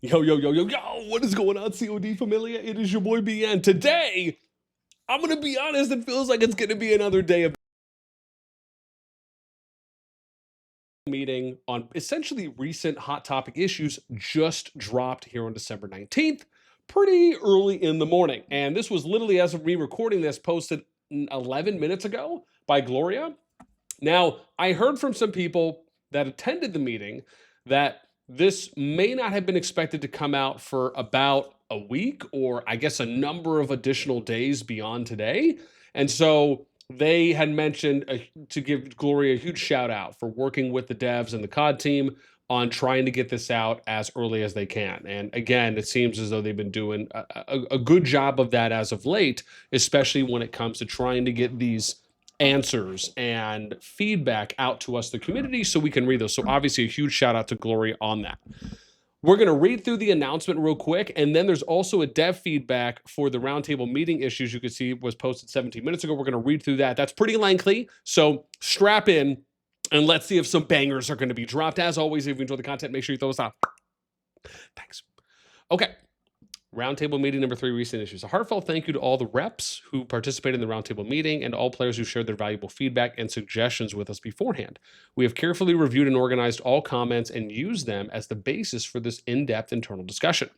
Yo, yo, yo, yo, yo, what is going on, COD Familia? It is your boy BN. Today, I'm going to be honest, it feels like it's going to be another day of meeting on essentially recent hot topic issues just dropped here on December 19th, pretty early in the morning. And this was literally, as of me recording this, posted 11 minutes ago by Gloria. Now, I heard from some people that attended the meeting that this may not have been expected to come out for about a week, or I guess a number of additional days beyond today. And so they had mentioned to give Gloria a huge shout out for working with the devs and the COD team on trying to get this out as early as they can. And again, it seems as though they've been doing a good job of that as of late, especially when it comes to trying to get these answers and feedback out to us, the community, so we can read those. So obviously a huge shout out to Gloria on that. We're going to read through the announcement real quick, and then there's also a dev feedback for the roundtable meeting issues you can see was posted 17 minutes ago. We're going to read through that. That's pretty lengthy, so strap in, and let's see if some bangers are going to be dropped. As always, if you enjoy the content, make sure you throw us off. Thanks. Okay. Roundtable meeting number 3, recent issues. A heartfelt thank you to all the reps who participated in the roundtable meeting and all players who shared their valuable feedback and suggestions with us beforehand. We have carefully reviewed and organized all comments and used them as the basis for this in-depth internal discussion.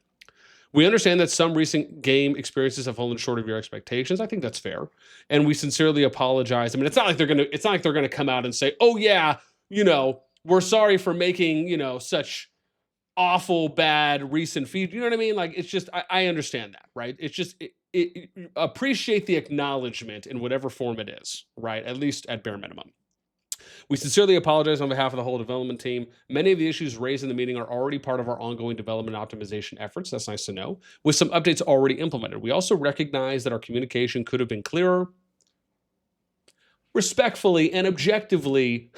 We understand that some recent game experiences have fallen short of your expectations. I think that's fair, and we sincerely apologize. I mean, it's not like they're gonna come out and say, "Oh yeah, we're sorry for making such awful bad recent feed." You know what I mean? Like, it's just, I understand that, right? It's just appreciate the acknowledgement in whatever form it is, right? At least at bare minimum. We sincerely apologize on behalf of the whole development team. Many of the issues raised in the meeting are already part of our ongoing development optimization efforts. That's nice to know, with some updates already implemented. We also recognize that our communication could have been clearer. Respectfully and objectively,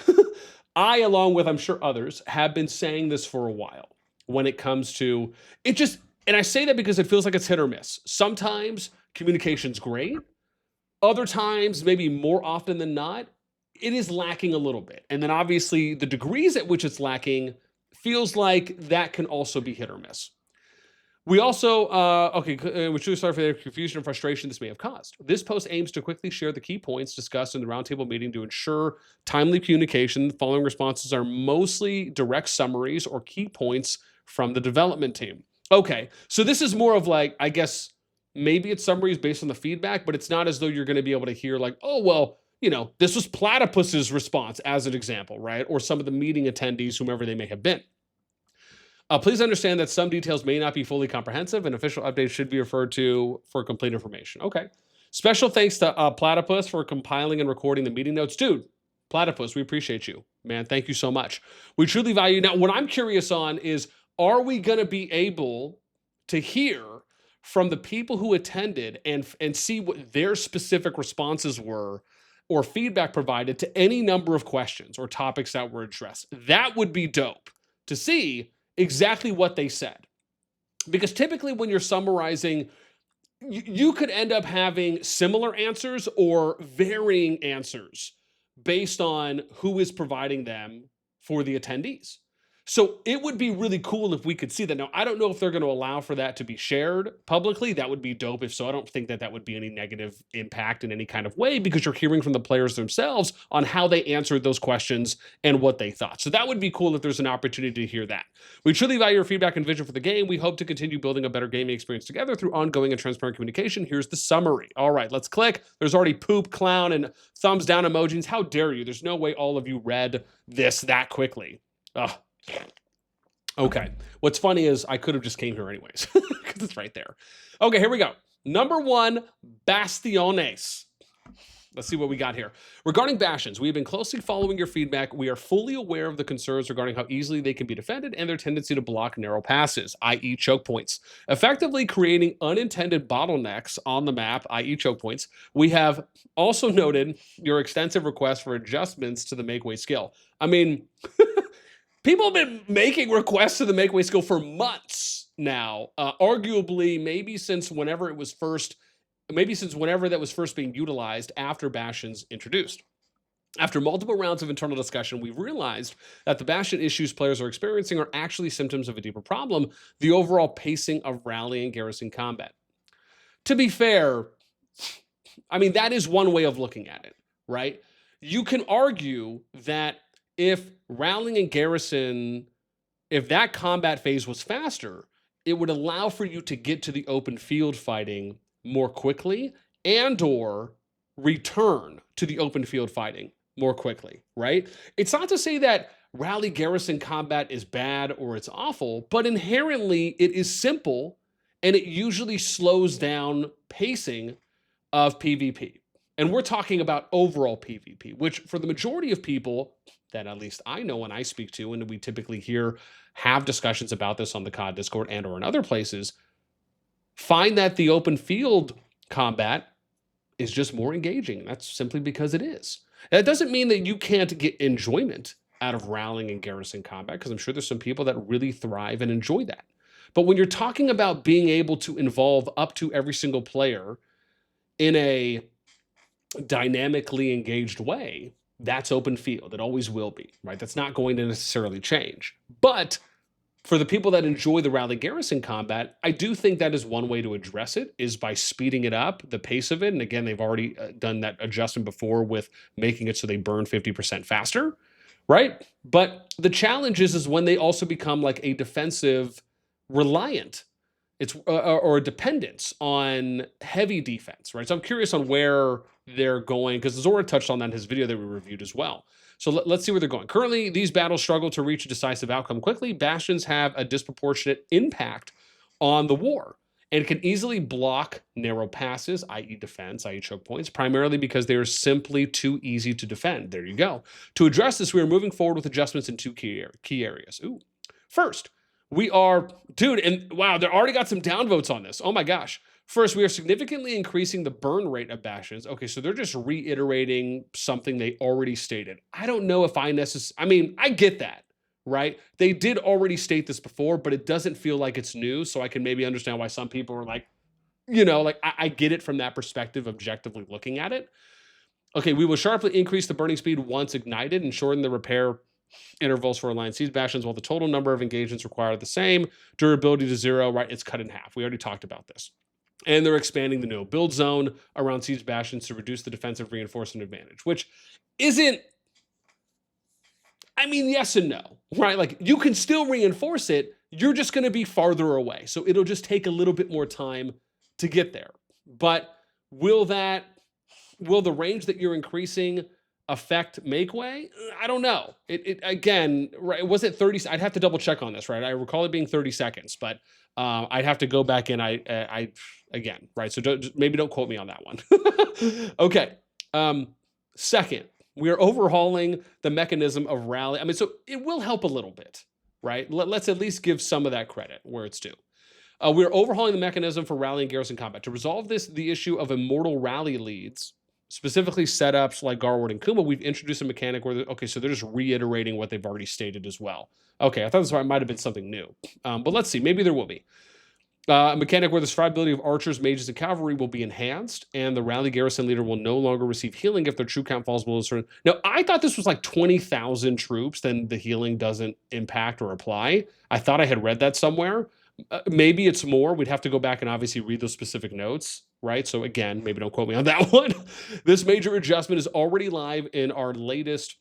I, along with I'm sure others, have been saying this for a while. When it comes to it, just, and I say that because it feels like it's hit or miss. Sometimes communication's great. Other times, maybe more often than not, it is lacking a little bit. And then obviously the degrees at which it's lacking feels like that can also be hit or miss. We also, we're truly sorry for the confusion and frustration this may have caused. This post aims to quickly share the key points discussed in the roundtable meeting to ensure timely communication. The following responses are mostly direct summaries or key points from the development team. Okay, so this is more of like, I guess, maybe it's summaries based on the feedback, but it's not as though you're going to be able to hear like, oh, well, this was Platypus's response as an example, right? Or some of the meeting attendees, whomever they may have been. Please understand that some details may not be fully comprehensive, and official updates should be referred to for complete information. Okay. Special thanks to Platypus for compiling and recording the meeting notes. Dude, Platypus, we appreciate you, man. Thank you so much. We truly value. Now, what I'm curious on is, are we going to be able to hear from the people who attended and see what their specific responses were or feedback provided to any number of questions or topics that were addressed? That would be dope to see exactly what they said. Because typically when you're summarizing, you could end up having similar answers or varying answers based on who is providing them for the attendees. So it would be really cool if we could see that. Now, I don't know if they're going to allow for that to be shared publicly. That would be dope. If so, I don't think that would be any negative impact in any kind of way, because you're hearing from the players themselves on how they answered those questions and what they thought. So that would be cool if there's an opportunity to hear that. We truly value your feedback and vision for the game. We hope to continue building a better gaming experience together through ongoing and transparent communication. Here's the summary. All right, let's click. There's already poop, clown, and thumbs down emojis. How dare you? There's no way all of you read this that quickly. Ugh. Okay. What's funny is I could have just came here anyways, because it's right there. Okay, here we go. Number 1, Bastiones. Let's see what we got here. Regarding Bastions, we have been closely following your feedback. We are fully aware of the concerns regarding how easily they can be defended and their tendency to block narrow passes, i.e. choke points, effectively creating unintended bottlenecks on the map, i.e. choke points. We have also noted your extensive request for adjustments to the make way skill. I mean, people have been making requests to the make way skill for months now, arguably maybe since whenever that was first being utilized after Bastion's introduced. After multiple rounds of internal discussion, we've realized that the Bastion issues players are experiencing are actually symptoms of a deeper problem, the overall pacing of rally and garrison combat. To be fair, I mean, that is one way of looking at it, right? You can argue that if rallying and garrison, if that combat phase was faster, it would allow for you to get to the open field fighting more quickly and or return to the open field fighting more quickly, right? It's not to say that rally garrison combat is bad or it's awful, but inherently it is simple and it usually slows down pacing of PvP. And we're talking about overall PvP, which for the majority of people that at least I know and I speak to, and we typically have discussions about this on the COD Discord and or in other places, find that the open field combat is just more engaging. That's simply because it is. That doesn't mean that you can't get enjoyment out of rallying and garrison combat, because I'm sure there's some people that really thrive and enjoy that. But when you're talking about being able to involve up to every single player in a dynamically engaged way, that's open field. It always will be, right? That's not going to necessarily change. But for the people that enjoy the rally garrison combat, I do think that is one way to address it, is by speeding it up, the pace of it. And again, they've already done that adjustment before with making it so they burn 50% faster, right? But the challenge is when they also become like a defensive reliant, it's or a dependence on heavy defense, right? So I'm curious on where they're going, because Zora touched on that in his video that we reviewed as well. So let's see where they're going. Currently, these battles struggle to reach a decisive outcome quickly. Bastions have a disproportionate impact on the war and can easily block narrow passes, i.e. defense, i.e. choke points, primarily because they are simply too easy to defend. There you go. To address this, we are moving forward with adjustments in two key areas. First, we are, dude, and wow, they already got some downvotes on this. Oh my gosh. First, we are significantly increasing the burn rate of Bastions. Okay, so they're just reiterating something they already stated. I don't know if I mean, I get that, right? They did already state this before, but it doesn't feel like it's new, so I can maybe understand why some people are like, like I get it from that perspective, objectively looking at it. Okay, we will sharply increase the burning speed once ignited and shorten the repair intervals for Alliance Siege Bastions while the total number of engagements required are the same. Durability to 0, right? It's cut in half. We already talked about this. And they're expanding the no build zone around Siege Bastions to reduce the defensive reinforcement advantage, which isn't, I mean, yes and no, right? Like you can still reinforce it. You're just going to be farther away. So it'll just take a little bit more time to get there. But will the range that you're increasing affect make way? I don't know. It again, right? Was it 30? I'd have to double check on this, right? I recall it being 30 seconds, but I'd have to go back and I again, right? So maybe don't quote me on that one. Okay. Second, we are overhauling the mechanism of rally. I mean, so it will help a little bit, right? Let's at least give some of that credit where it's due. We're overhauling the mechanism for rally and garrison combat. To resolve the issue of immortal rally leads, specifically setups like Garward and Kuma, we've introduced a mechanic where, okay, so they're just reiterating what they've already stated as well. Okay, I thought this might have been something new. But let's see, maybe there will be. A mechanic where the survivability of archers, mages, and cavalry will be enhanced, and the rally garrison leader will no longer receive healing if their troop count falls below a certain... Now, I thought this was like 20,000 troops, then the healing doesn't impact or apply. I thought I had read that somewhere. Maybe it's more. We'd have to go back and obviously read those specific notes, right? So again, maybe don't quote me on that one. This major adjustment is already live in our latest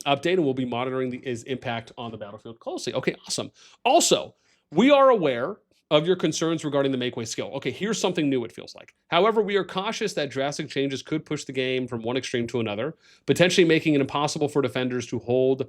update, and we'll be monitoring its impact on the battlefield closely. Okay, awesome. Also, we are aware of your concerns regarding the make way skill. Okay, here's something new, it feels like. However, we are cautious that drastic changes could push the game from one extreme to another, potentially making it impossible for defenders to hold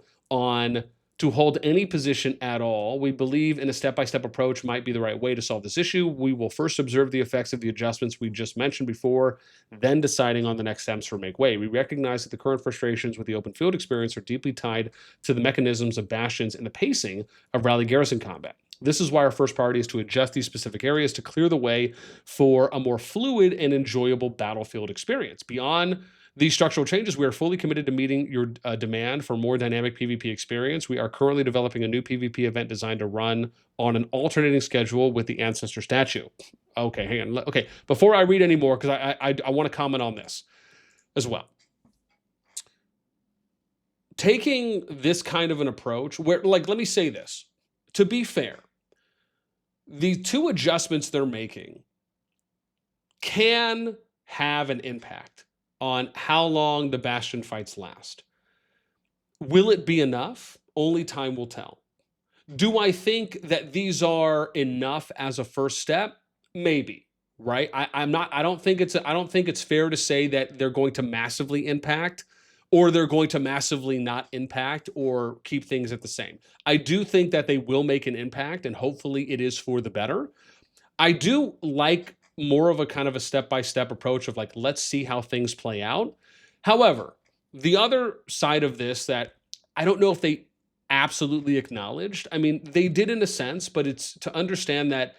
any position at all. We believe in a step-by-step approach might be the right way to solve this issue. We will first observe the effects of the adjustments we just mentioned before, then deciding on the next steps for make way. We recognize that the current frustrations with the open field experience are deeply tied to the mechanisms of Bastions and the pacing of rally garrison combat. This is why our first priority is to adjust these specific areas to clear the way for a more fluid and enjoyable battlefield experience. Beyond these structural changes, we are fully committed to meeting your demand for more dynamic PvP experience. We are currently developing a new PvP event designed to run on an alternating schedule with the Ancestor statue. Okay, hang on. Okay, before I read any more, because I want to comment on this as well. taking this kind of an approach where, like, let me say this. To be fair, the two adjustments they're making can have an impact on how long the Bastion fights last. Will it be enough? Only time will tell. Do I think that these are enough as a first step? Maybe, right? I'm not. I don't think it's. I don't think it's fair to say that they're going to massively impact, or they're going to massively not impact, or keep things at the same. I do think that they will make an impact, and hopefully, it is for the better. I do like more of a kind of a step-by-step approach of like, let's see how things play out. However, the other side of this that I don't know if they absolutely acknowledged, I mean, they did in a sense, but it's to understand that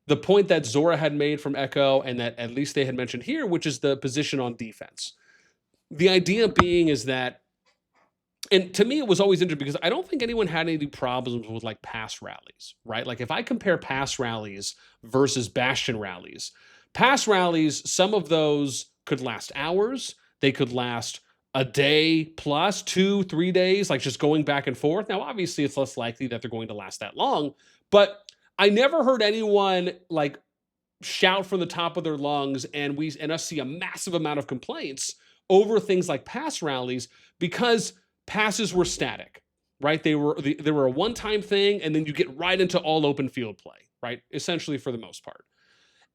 the point that Zora had made from Echo and that at least they had mentioned here, which is the position on defense. The idea being is that, and to me, it was always interesting because I don't think anyone had any problems with like pass rallies, right? Like if I compare pass rallies versus Bastion rallies, pass rallies, some of those could last hours. They could last a day plus 2-3 days, like just going back and forth. Now, obviously, it's less likely that they're going to last that long, but I never heard anyone like shout from the top of their lungs and us see a massive amount of complaints over things like pass rallies because passes were static, right? They were a one-time thing, and then you get right into all open field play, right? Essentially for the most part.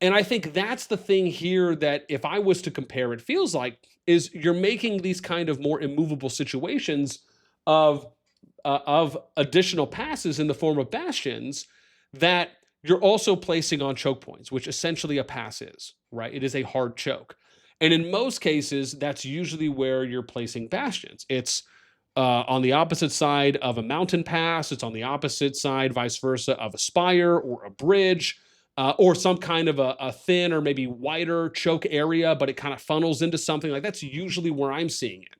And I think that's the thing here that if I was to compare, it feels like is you're making these kind of more immovable situations of additional passes in the form of bastions that you're also placing on choke points, which essentially a pass is, right? It is a hard choke. And in most cases, that's usually where you're placing bastions. It's on the opposite side of a mountain pass. It's on the opposite side, vice versa, of a spire or a bridge, or some kind of a thin or maybe wider choke area, but it kind of funnels into something. Like that's usually where I'm seeing it.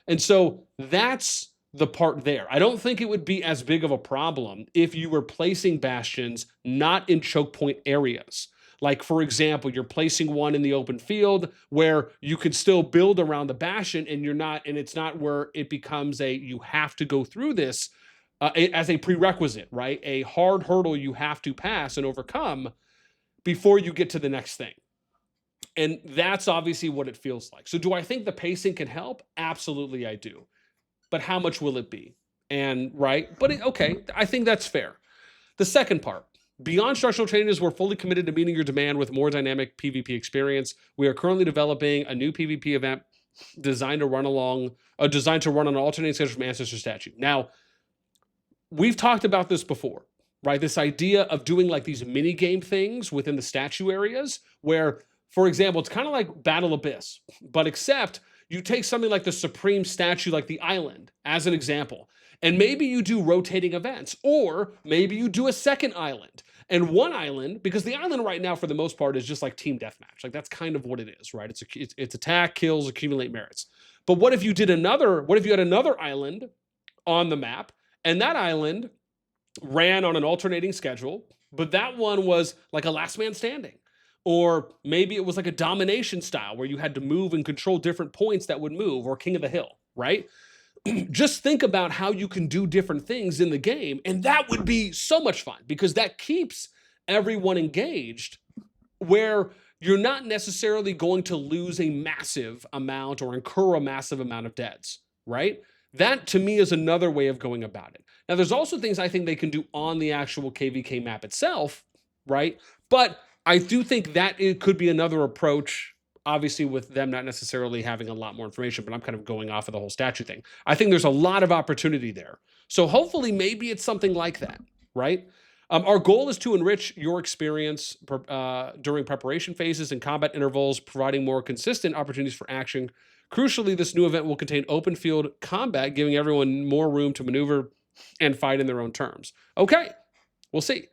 And so that's the part there. I don't think it would be as big of a problem if you were placing bastions not in choke point areas. Like, for example, you're placing one in the open field where you can still build around the bastion and it's not where it becomes you have to go through this as a prerequisite, right? A hard hurdle you have to pass and overcome before you get to the next thing. And that's obviously what it feels like. So do I think the pacing can help? Absolutely, I do. But how much will it be? And right, but okay, I think that's fair. The second part, beyond structural changes, we're fully committed to meeting your demand with more dynamic PvP experience. We are currently developing a new PvP event designed to run on an alternating schedule from Ancestor Statue. Now, we've talked about this before, right? This idea of doing like these mini game things within the statue areas where, for example, it's kind of like Battle Abyss, but except you take something like the Supreme Statue, like the island, as an example, and maybe you do rotating events, or maybe you do a second island. And one island, because the island right now, for the most part, is just like team deathmatch. Like that's kind of what it is, right? It's attack, kills, accumulate merits. But what if you had another island on the map, and that island ran on an alternating schedule, but that one was like a last man standing? Or maybe it was like a domination style where you had to move and control different points that would move, or King of the Hill, right? Just think about how you can do different things in the game. And that would be so much fun because that keeps everyone engaged where you're not necessarily going to lose a massive amount or incur a massive amount of deaths, right? That to me is another way of going about it. Now, there's also things I think they can do on the actual KVK map itself, right? But I do think that it could be another approach, obviously with them not necessarily having a lot more information, but I'm kind of going off of the whole statue thing. I think there's a lot of opportunity there. So hopefully maybe it's something like that, right? Our goal is to enrich your experience during preparation phases and combat intervals, providing more consistent opportunities for action. Crucially, this new event will contain open field combat, giving everyone more room to maneuver and fight in their own terms. Okay, we'll see.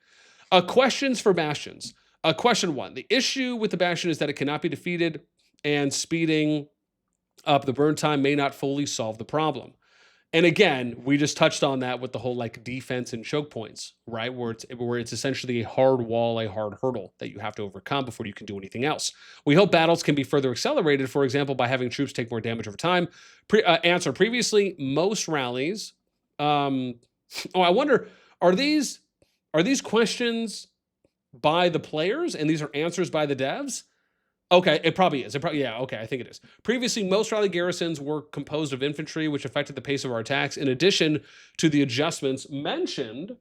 Questions for Bastions. Question 1. The issue with the Bastion is that it cannot be defeated, and speeding up the burn time may not fully solve the problem. And again, we just touched on that with the whole like defense and choke points, right? Where it's essentially a hard wall, a hard hurdle that you have to overcome before you can do anything else. We hope battles can be further accelerated, for example, by having troops take more damage over time. Answer previously, most rallies. I wonder, are these questions by the players and these are answers by the devs? Okay, it probably is. Yeah, okay, I think it is. Previously, most rally garrisons were composed of infantry, which affected the pace of our attacks, in addition to the adjustments mentioned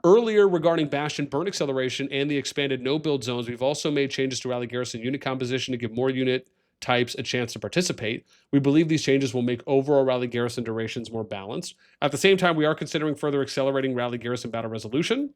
earlier regarding Bastion burn acceleration and the expanded no-build zones. We've also made changes to rally garrison unit composition to give more unit types a chance to participate. We believe these changes will make overall rally garrison durations more balanced. At the same time, we are considering further accelerating rally garrison battle resolution.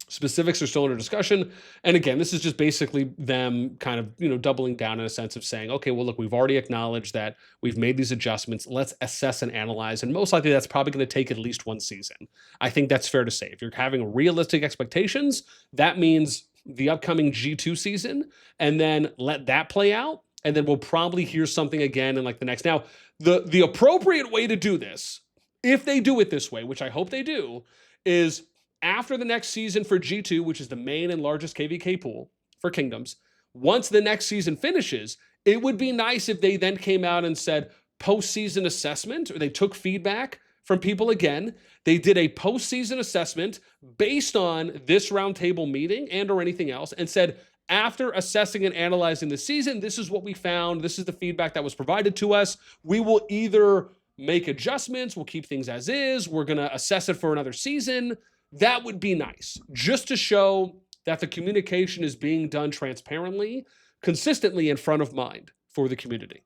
Specifics are still under discussion. And again, this is just basically them kind of, doubling down in a sense of saying, okay, well, look, we've already acknowledged that we've made these adjustments. Let's assess and analyze. And most likely that's probably going to take at least one season. I think that's fair to say. If you're having realistic expectations, that means the upcoming G2 season, and then let that play out. And then we'll probably hear something again in like the next. Now, the appropriate way to do this, if they do it this way, which I hope they do, is after the next season for G2, which is the main and largest KVK pool for Kingdoms, once the next season finishes, it would be nice if they then came out and said postseason assessment, or they took feedback from people again. They did a postseason assessment based on this roundtable meeting and or anything else, and said, after assessing and analyzing the season, this is what we found. This is the feedback that was provided to us. We will either make adjustments, we'll keep things as is, we're going to assess it for another season. That would be nice, just to show that the communication is being done transparently, consistently in front of mind for the community.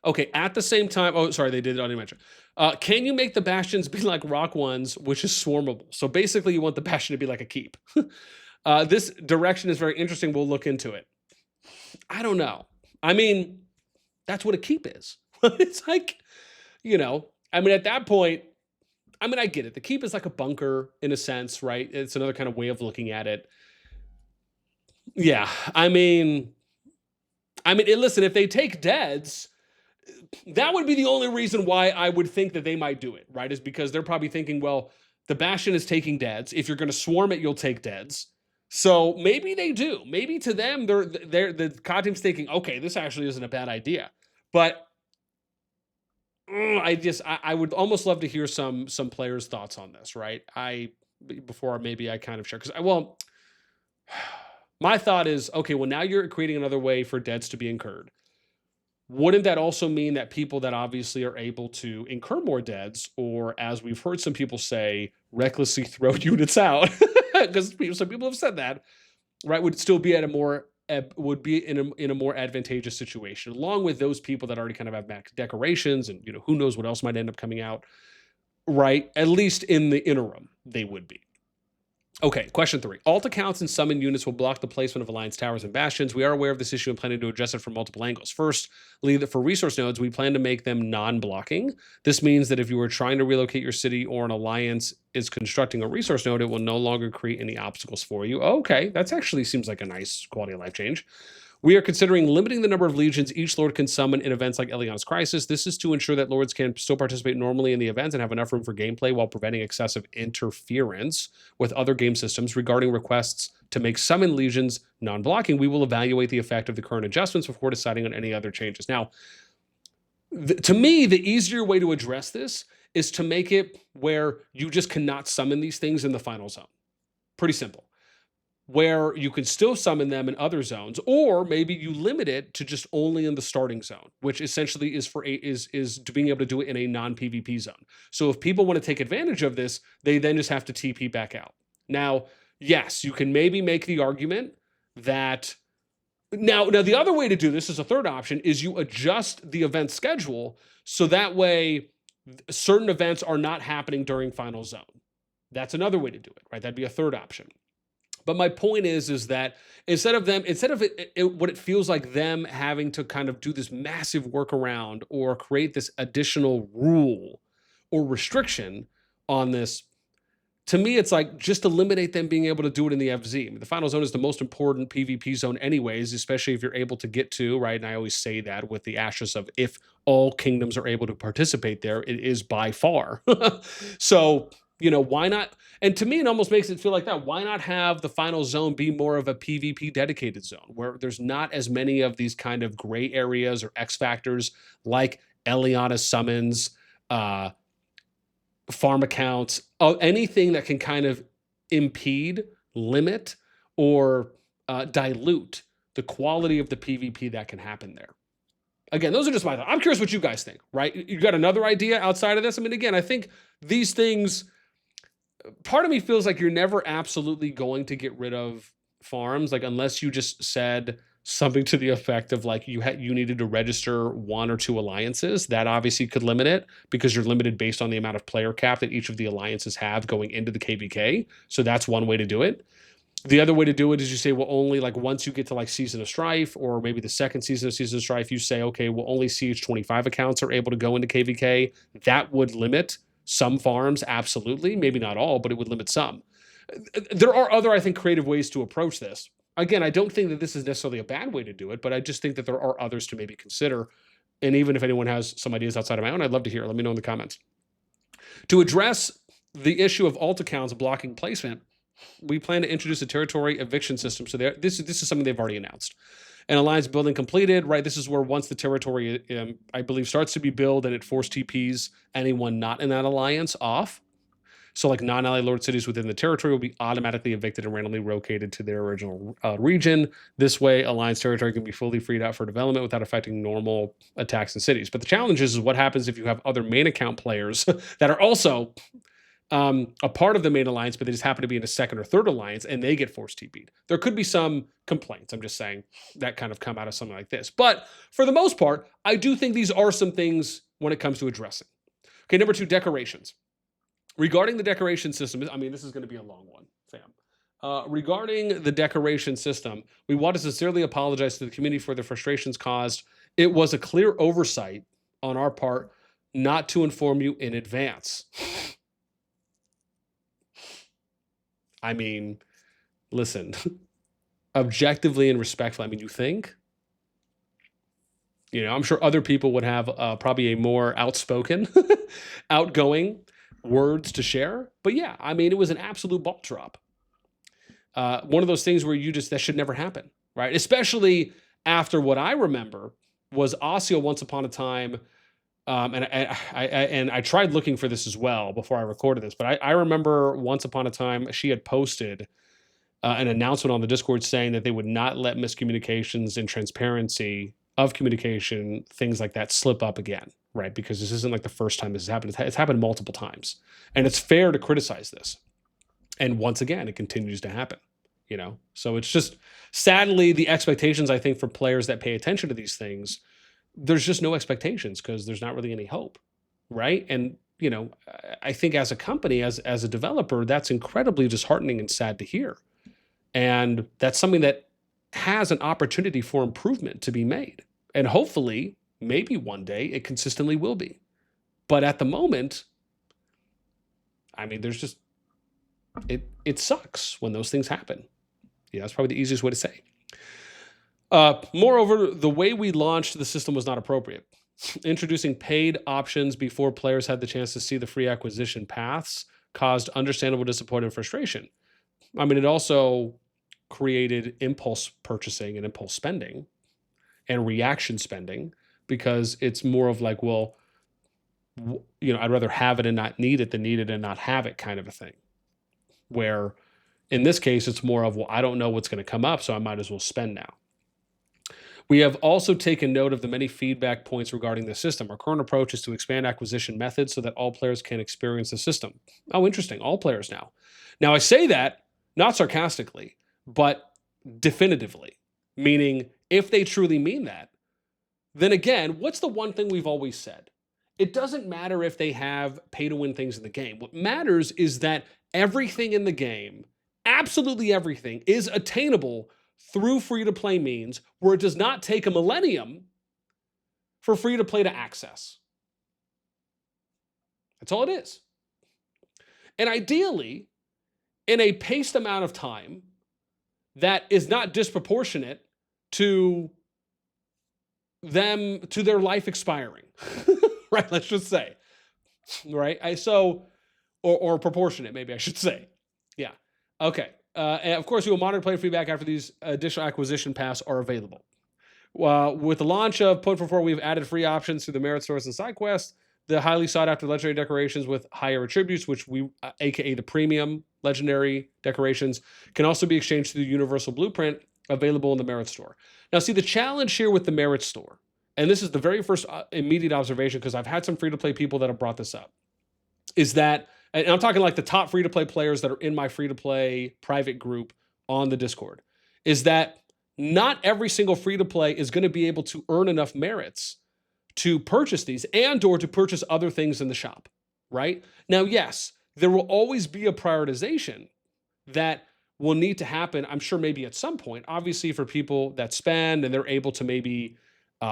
Okay, at the same time, they did it on mention. Can you make the Bastions be like Rock ones, which is swarmable? So basically you want the Bastion to be like a keep. This direction is very interesting. We'll look into it. I don't know. I mean, that's what a keep is. It's like, at that point, I get it. The keep is like a bunker in a sense, right? It's another kind of way of looking at it. Yeah, listen, if they take deads, that would be the only reason why I would think that they might do it, right? Is because they're probably thinking, well, the Bastion is taking deads. If you're going to swarm it, you'll take deads. So maybe they do. Maybe to them, the CoD team's thinking, okay, this actually isn't a bad idea. But I would almost love to hear some players' thoughts on this, right? Before maybe I kind of share, because my thought is, okay, well, now you're creating another way for deads to be incurred. Wouldn't that also mean that people that obviously are able to incur more deads, or as we've heard some people say, recklessly throw units out, because some people have said that, right, would still be at a more in a more advantageous situation, along with those people that already kind of have max decorations and who knows what else might end up coming out, right? At least in the interim, they would be. Okay, question 3. Alt accounts and summon units will block the placement of Alliance towers and bastions. We are aware of this issue and planning to address it from multiple angles. Firstly, for resource nodes, we plan to make them non-blocking. This means that if you are trying to relocate your city or an alliance is constructing a resource node, it will no longer create any obstacles for you. Okay, that actually seems like a nice quality of life change. We are considering limiting the number of legions each lord can summon in events like Eliana's Crisis. This is to ensure that lords can still participate normally in the events and have enough room for gameplay while preventing excessive interference with other game systems. Regarding requests to make summon legions non-blocking, we will evaluate the effect of the current adjustments before deciding on any other changes. Now, to me, the easier way to address this is to make it where you just cannot summon these things in the final zone. Pretty simple. Where you can still summon them in other zones, or maybe you limit it to just only in the starting zone, which essentially is is being able to do it in a non-PvP zone. So if people want to take advantage of this, they then just have to TP back out. Now, yes, you can maybe make the argument that now the other way to do this is a third option is you adjust the event schedule so that way certain events are not happening during final zone. That's another way to do it, right? That'd be a third option. But my point is that instead of what it feels like them having to kind of do this massive workaround or create this additional rule or restriction on this, to me, it's like just eliminate them being able to do it in the FZ. I mean, the final zone is the most important PvP zone anyways, especially if you're able to get to, right? And I always say that with the asterisk of if all kingdoms are able to participate there, it is by far. So, you know, why not? And to me, it almost makes it feel like that. Why not have the final zone be more of a PvP dedicated zone where there's not as many of these kind of gray areas or X factors like Eliana summons, farm accounts, anything that can kind of impede, limit, or dilute the quality of the PvP that can happen there. Again, those are just my thoughts. I'm curious what you guys think, right? You got another idea outside of this? I mean, again, I think these things, part of me feels like you're never absolutely going to get rid of farms, like unless you just said something to the effect of like you needed to register 1 or 2 alliances. That obviously could limit it because you're limited based on the amount of player cap that each of the alliances have going into the KVK. So that's one way to do it. The other way to do it is you say, well, only like once you get to like Season of Strife or maybe the second season of Season of Strife, you say, okay, well, only Siege 25 accounts are able to go into KVK. That would limit some farms, absolutely. Maybe not all, but it would limit some. There are other, I think, creative ways to approach this. Again, I don't think that this is necessarily a bad way to do it, but I just think that there are others to maybe consider. And even if anyone has some ideas outside of my own, I'd love to hear. Let me know in the comments. To address the issue of alt accounts blocking placement, we plan to introduce a territory eviction system. So this is something they've already announced. An alliance building completed, right? This is where once the territory, I believe, starts to be built and it force TPs anyone not in that alliance off. So like non-ally lord cities within the territory will be automatically evicted and randomly relocated to their original region. This way, alliance territory can be fully freed out for development without affecting normal attacks in cities. But the challenge is what happens if you have other main account players that are also a part of the main alliance, but they just happen to be in a second or third alliance and they get forced TP'd. There could be some complaints, I'm just saying, that kind of come out of something like this. But for the most part, I do think these are some things when it comes to addressing. Okay, number 2, decorations. Regarding the decoration system, I mean, this is going to be a long one, fam. Regarding the decoration system, we want to sincerely apologize to the community for the frustrations caused. It was a clear oversight on our part not to inform you in advance. I mean, listen, objectively and respectfully, I mean, you think? You know, I'm sure other people would have probably a more outspoken, outgoing words to share. But yeah, I mean, it was an absolute ball drop. One of those things where that should never happen, right? Especially after what I remember was Osseo once upon a time, and I tried looking for this as well before I recorded this, but I remember once upon a time she had posted an announcement on the Discord saying that they would not let miscommunications and transparency of communication, things like that, slip up again, right? Because this isn't like the first time this has happened. It's happened multiple times. And it's fair to criticize this. And once again, it continues to happen, you know? So it's just, sadly, the expectations, I think, for players that pay attention to these things, there's just no expectations because there's not really any hope, right? And, you know, I think as a company, as a developer, that's incredibly disheartening and sad to hear. And that's something that has an opportunity for improvement to be made. And hopefully, maybe one day, it consistently will be. But at the moment, I mean, there's just, it sucks when those things happen. Yeah, that's probably the easiest way to say. Moreover, the way we launched the system was not appropriate. Introducing paid options before players had the chance to see the free acquisition paths caused understandable disappointment and frustration. I mean, it also created impulse purchasing and impulse spending and reaction spending because it's more of like, well, you know, I'd rather have it and not need it than need it and not have it kind of a thing. Where in this case, it's more of, well, I don't know what's going to come up, so I might as well spend now. We have also taken note of the many feedback points regarding the system. Our current approach is to expand acquisition methods so that all players can experience the system. Oh, interesting. All players now. Now, I say that not sarcastically, but definitively, meaning if they truly mean that, then again, what's the one thing we've always said? It doesn't matter if they have pay-to-win things in the game. What matters is that everything in the game, absolutely everything, is attainable through free-to-play means where it does not take a millennium for free-to-play to access. That's all it is. And ideally, in a paced amount of time that is not disproportionate to them, to their life expiring, right? Let's just say, right? Or proportionate, maybe I should say. Yeah. Okay. And of course, we will monitor player feedback after these additional acquisition paths are available. With the launch of Point for 4, we've added free options through the merit stores and side quests. The highly sought after legendary decorations with higher attributes, which aka the premium legendary decorations, can also be exchanged through the universal blueprint available in the merit store. Now, see, the challenge here with the merit store, and this is the very first immediate observation, because I've had some free-to-play people that have brought this up, is that, and I'm talking like the top free-to-play players that are in my free-to-play private group on the Discord, is that not every single free-to-play is going to be able to earn enough merits to purchase these and or to purchase other things in the shop, right? Now, yes, there will always be a prioritization that will need to happen, I'm sure maybe at some point, obviously for people that spend and they're able to maybe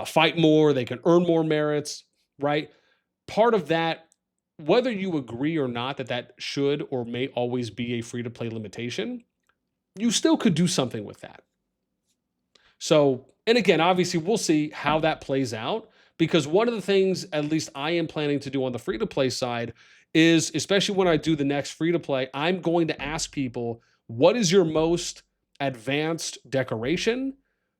fight more, they can earn more merits, right? Part of that, whether you agree or not that that should or may always be a free-to-play limitation, you still could do something with that. So, and again, obviously we'll see how that plays out, because one of the things, at least I am planning to do on the free-to-play side, is, especially when I do the next free-to-play, I'm going to ask people, what is your most advanced decoration?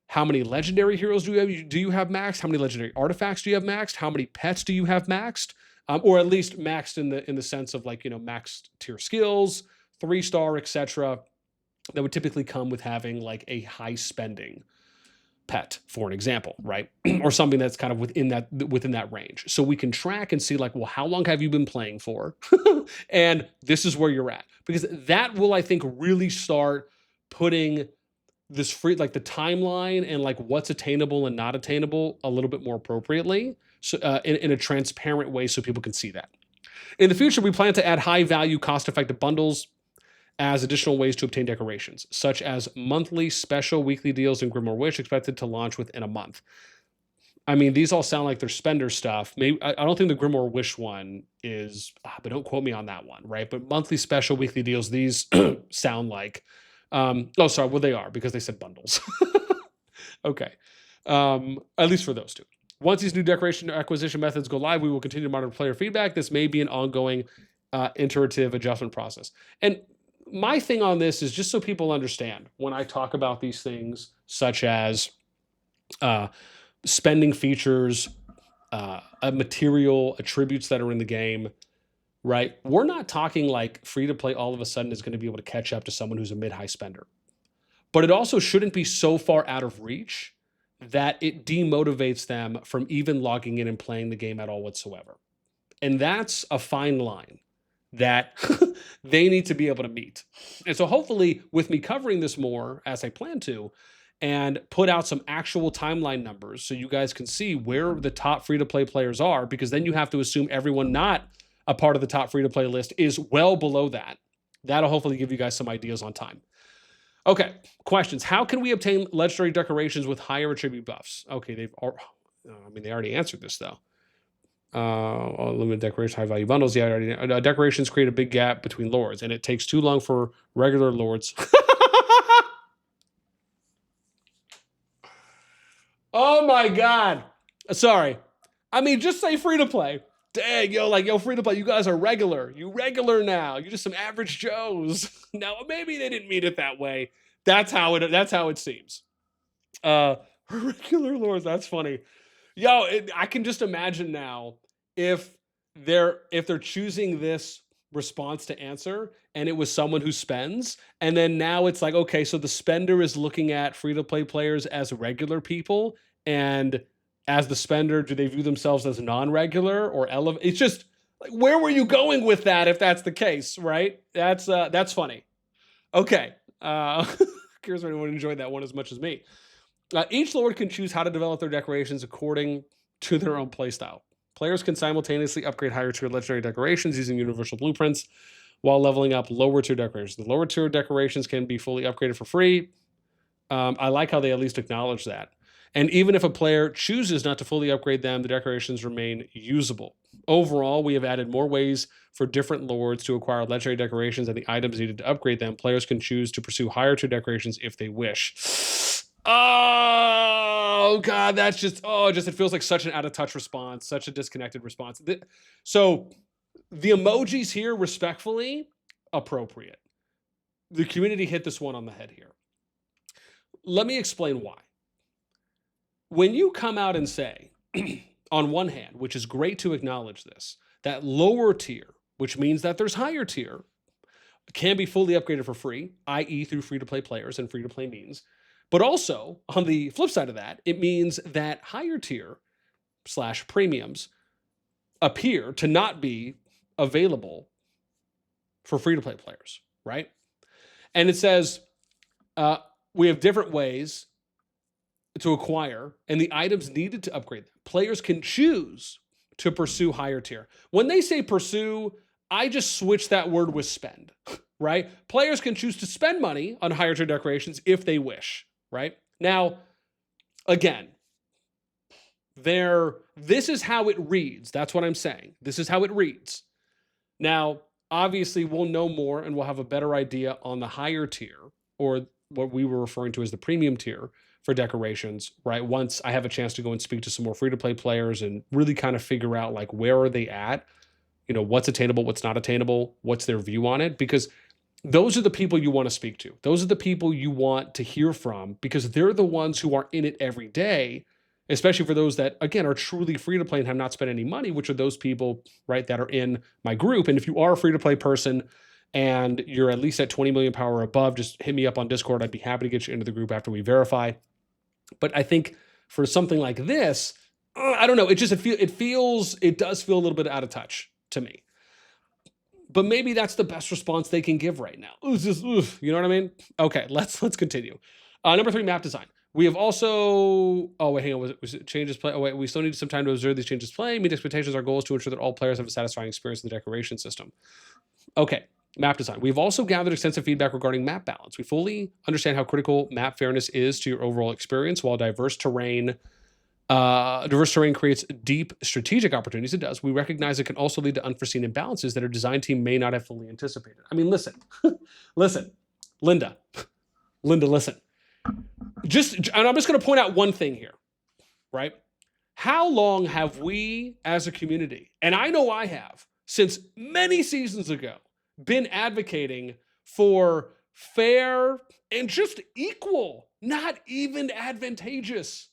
How many legendary heroes do you have maxed? How many legendary artifacts do you have maxed? How many pets do you have maxed? Or at least maxed in the sense of, like, maxed tier skills, 3-star, etc. That would typically come with having like a high spending pet, for an example, right? Or something that's kind of within that range. So we can track and see, like, well, how long have you been playing for? And this is where you're at. Because that will, I think, really start putting this like the timeline and like what's attainable and not attainable a little bit more appropriately, so in a transparent way, so people can see that. In the future, we plan to add high value, cost-effective bundles as additional ways to obtain decorations, such as monthly, special, weekly deals in Grimoire Wish, expected to launch within a month. I mean, these all sound like they're spender stuff. Maybe I don't think the Grimoire Wish one is, but don't quote me on that one, right? But monthly, special, weekly deals, these sound like, oh, sorry, well, they are, because they said bundles. Okay, at least for those two. Once these new decoration acquisition methods go live, we will continue to monitor player feedback. This may be an ongoing iterative adjustment process. And my thing on this is, just so people understand, when I talk about these things, such as spending features, material attributes that are in the game, right? We're not talking like free to play all of a sudden is going to be able to catch up to someone who's a mid-high spender. But it also shouldn't be so far out of reach that it demotivates them from even logging in and playing the game at all whatsoever. And that's a fine line that they need to be able to meet. And so hopefully, with me covering this more as I plan to, and put out some actual timeline numbers so you guys can see where the top free-to-play players are, because then you have to assume everyone not a part of the top free-to-play list is well below that. That'll hopefully give you guys some ideas on time. Okay, questions. How can we obtain legendary decorations with higher attribute buffs? Okay, they already answered this, though. Limited decoration, high value bundles. Yeah, decorations create a big gap between lords, and it takes too long for regular lords. Oh my God. Sorry. I mean, just say free to play. Dang, yo, free to play. You guys are regular. You regular now. You're just some average Joes. Now, maybe they didn't mean it that way. That's how it seems. Regular lords. That's funny. Yo, I can just imagine now if they're choosing this response to answer and it was someone who spends, and then now it's like, okay, so the spender is looking at free-to-play players as regular people, and as the spender, do they view themselves as non-regular or elevate? It's just like, where were you going with that if that's the case, right? That's funny. Okay. Curious if anyone enjoyed that one as much as me. Each lord can choose how to develop their decorations according to their own playstyle. Players can simultaneously upgrade higher tier legendary decorations using universal blueprints while leveling up lower tier decorations. The lower tier decorations can be fully upgraded for free. I like how they at least acknowledge that. And even if a player chooses not to fully upgrade them, the decorations remain usable. Overall, we have added more ways for different lords to acquire legendary decorations and the items needed to upgrade them. Players can choose to pursue higher tier decorations if they wish. Oh God, that's just it feels like such an out of touch response, such a disconnected response. So the emojis here, respectfully, appropriate. The community hit this one on the head here. Let me explain why. When you come out and say, on one hand, which is great to acknowledge this, that lower tier, which means that there's higher tier, can be fully upgraded for free, i.e. through free-to-play players and free-to-play means. But also, on the flip side of that, it means that higher tier / premiums appear to not be available for free-to-play players, right? And it says we have different ways to acquire and the items needed to upgrade them. Players can choose to pursue higher tier. When they say pursue, I just switch that word with spend, right? Players can choose to spend money on higher tier decorations if they wish, right? Now, again, this is how it reads. That's what I'm saying. This is how it reads. Now, obviously, we'll know more and we'll have a better idea on the higher tier, or what we were referring to as the premium tier for decorations, right? Once I have a chance to go and speak to some more free-to-play players and really kind of figure out, like, where are they at? You know, what's attainable, what's not attainable, what's their view on it? Because those are the people you want to speak to. Those are the people you want to hear from, because they're the ones who are in it every day, especially for those that, again, are truly free-to-play and have not spent any money, which are those people, right, that are in my group. And if you are a free-to-play person and you're at least at 20 million power or above, just hit me up on Discord. I'd be happy to get you into the group after we verify. But I think for something like this, I don't know. It does feel a little bit out of touch to me. But maybe that's the best response they can give right now. You know what I mean? Okay, let's continue. Number 3, map design. We have also, was it changes play? We still need some time to observe these changes play, meet expectations. Our goal is to ensure that all players have a satisfying experience in the decoration system. Okay, map design. We've also gathered extensive feedback regarding map balance. We fully understand how critical map fairness is to your overall experience. While diverse terrain creates deep strategic opportunities, it does. We recognize it can also lead to unforeseen imbalances that our design team may not have fully anticipated. I mean, listen, Linda, listen. And I'm just going to point out one thing here, right? How long have we as a community, and I know I have, since many seasons ago, been advocating for fair and just equal, not even advantageous,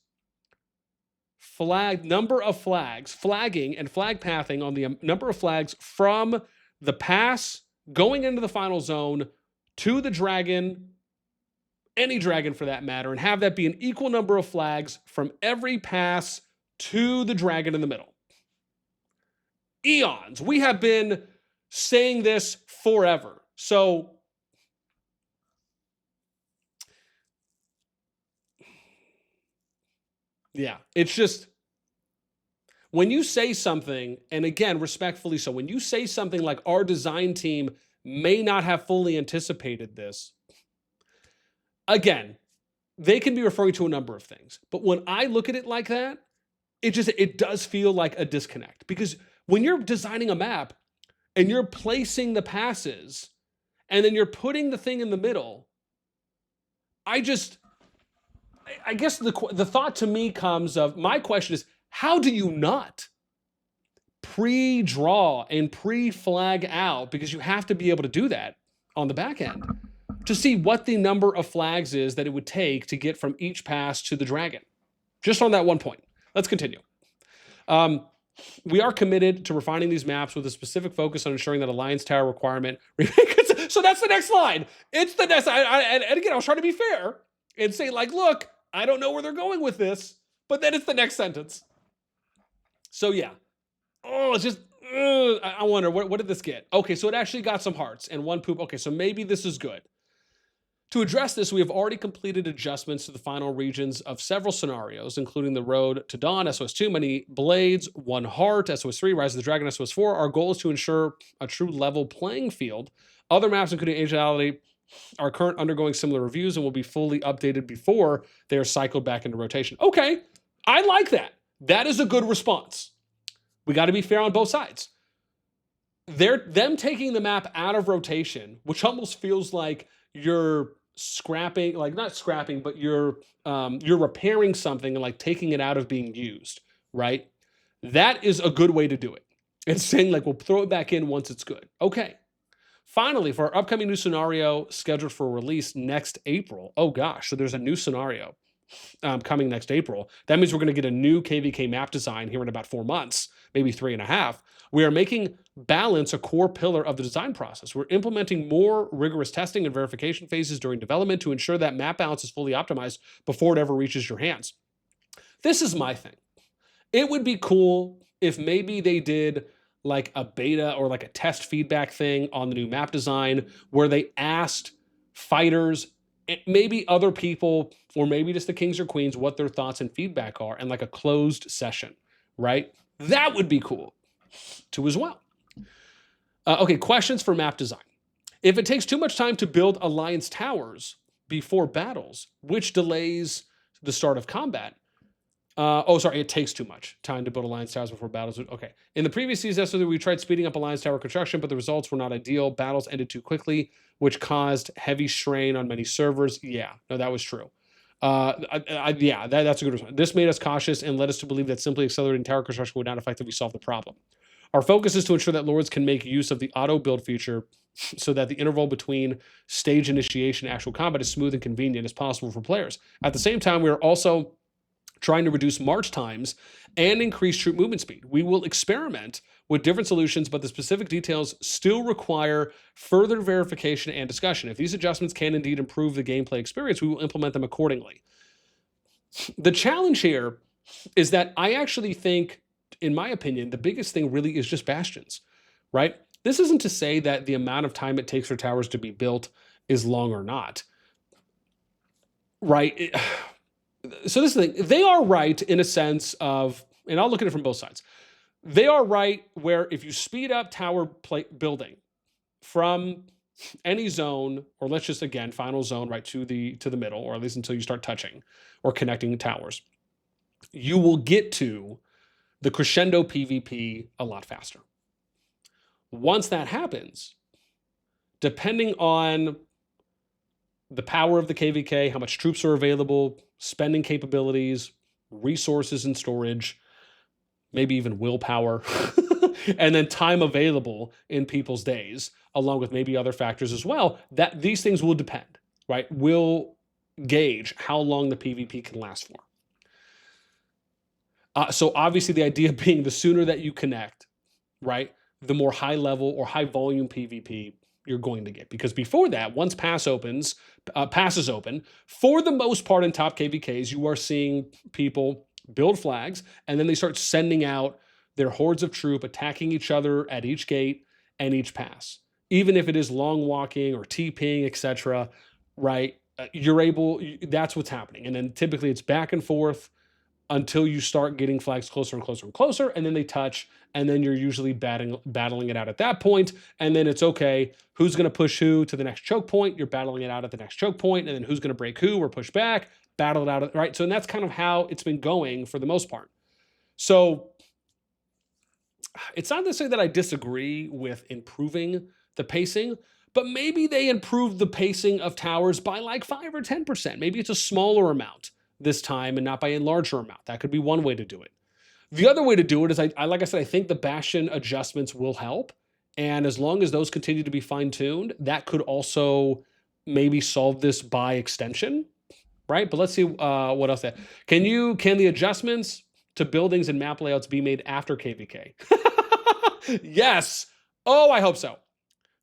number of flags, flagging and flag pathing on the number of flags from the pass going into the final zone to the dragon, any dragon for that matter, and have that be an equal number of flags from every pass to the dragon in the middle. Eons. We have been saying this forever. So yeah, it's just, when you say something, and again, respectfully so, when you say something like our design team may not have fully anticipated this, again, they can be referring to a number of things. But when I look at it like that, it does feel like a disconnect. Because when you're designing a map and you're placing the passes and then you're putting the thing in the middle, I guess the thought to me comes of, my question is, how do you not pre-draw and pre-flag out, because you have to be able to do that on the back end, to see what the number of flags is that it would take to get from each pass to the dragon? Just on that one point. Let's continue. We are committed to refining these maps with a specific focus on ensuring that Alliance Tower requirement. So that's the next line. It's the next. And again, I was trying to be fair and say, like, look, I don't know where they're going with this, but then it's the next sentence. So yeah. Oh, it's just, I wonder, what did this get? Okay, so it actually got some hearts and one poop. Okay, so maybe this is good. To address this, we have already completed adjustments to the final regions of several scenarios, including the Road to Dawn, SOS2, Many Blades, One Heart, SOS3, Rise of the Dragon, SOS4. Our goal is to ensure a true level playing field. Other maps, including Asiality, are currently undergoing similar reviews and will be fully updated before they are cycled back into rotation. Okay, I like that. That is a good response. We got to be fair on both sides. Them taking the map out of rotation, which almost feels like you're scrapping, like not scrapping, but you're repairing something and like taking it out of being used, right? That is a good way to do it. It's saying like we'll throw it back in once it's good. Okay. Finally, for our upcoming new scenario scheduled for release next April. Oh gosh, so there's a new scenario coming next April. That means we're going to get a new KVK map design here in about 4 months, maybe 3.5. We are making balance a core pillar of the design process. We're implementing more rigorous testing and verification phases during development to ensure that map balance is fully optimized before it ever reaches your hands. This is my thing. It would be cool if maybe they did like a beta or like a test feedback thing on the new map design where they asked fighters, maybe other people, or maybe just the kings or queens, what their thoughts and feedback are, and like a closed session, right? That would be cool too as well. Okay, questions for map design. If it takes too much time to build alliance towers before battles, which delays the start of combat, it takes too much time to build alliance towers before battles. Okay. In the previous season, we tried speeding up alliance tower construction, but the results were not ideal. Battles ended too quickly, which caused heavy strain on many servers. Yeah, no, that was true. That's a good response. This made us cautious and led us to believe that simply accelerating tower construction would not effectively solve the problem. Our focus is to ensure that Lords can make use of the auto build feature so that the interval between stage initiation and actual combat is smooth and convenient as possible for players. At the same time, we are also trying to reduce march times and increase troop movement speed. We will experiment with different solutions, but the specific details still require further verification and discussion. If these adjustments can indeed improve the gameplay experience, we will implement them accordingly. The challenge here is that I actually think, in my opinion, the biggest thing really is just bastions, right? This isn't to say that the amount of time it takes for towers to be built is long or not, right? So this is the thing. They are right in a sense of, and I'll look at it from both sides. They are right where if you speed up tower building from any zone, or let's just again final zone right to the middle, or at least until you start touching or connecting towers, you will get to the crescendo PvP a lot faster. Once that happens, depending on the power of the KVK, how much troops are available, spending capabilities, resources and storage, maybe even willpower, and then time available in people's days, along with maybe other factors as well, that these things will depend, right? Will gauge how long the PvP can last for. So obviously the idea being the sooner that you connect, right, the more high level or high volume PvP you're going to get. Because before that, once pass is open, for the most part in top KVKs, you are seeing people build flags, and then they start sending out their hordes of troop, attacking each other at each gate and each pass. Even if it is long walking or TPing, etc., right, that's what's happening. And then typically it's back and forth until you start getting flags closer and closer and closer, and then they touch, and then you're usually battling it out at that point, and then it's okay, who's going to push who to the next choke point? You're battling it out at the next choke point, and then who's going to break who or push back, battle it out, right? So and that's kind of how it's been going for the most part. So it's not to say that I disagree with improving the pacing, but maybe they improved the pacing of towers by like 5 or 10%. Maybe it's a smaller amount this time and not by a larger amount. That could be one way to do it. The other way to do it is, like I said, I think the Bastion adjustments will help. And as long as those continue to be fine-tuned, that could also maybe solve this by extension, right? But let's see what else. Can the adjustments to buildings and map layouts be made after KVK? Yes. Oh, I hope so.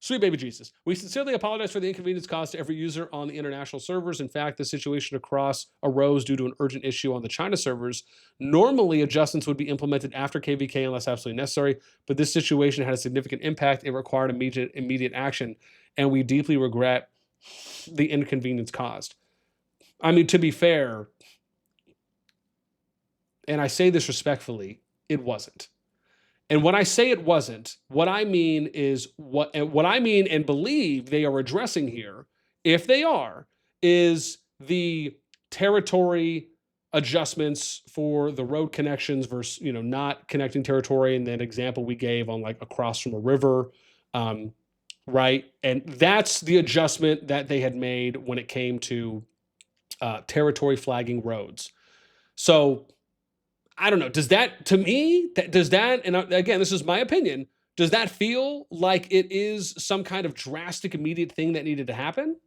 Sweet baby Jesus. We sincerely apologize for the inconvenience caused to every user on the international servers. In fact, the situation across arose due to an urgent issue on the China servers. Normally, adjustments would be implemented after KVK unless absolutely necessary, but this situation had a significant impact. It required immediate action, and we deeply regret the inconvenience caused. I mean, to be fair, and I say this respectfully, it wasn't. And when I say it wasn't, what I mean is what I mean and believe they are addressing here If they are, is the territory adjustments for the road connections versus, not connecting territory, and that example we gave on like across from a river, right? And that's the adjustment that they had made when it came to territory flagging roads. So I don't know. Does that, to me, and again, this is my opinion, does that feel like it is some kind of drastic, immediate thing that needed to happen?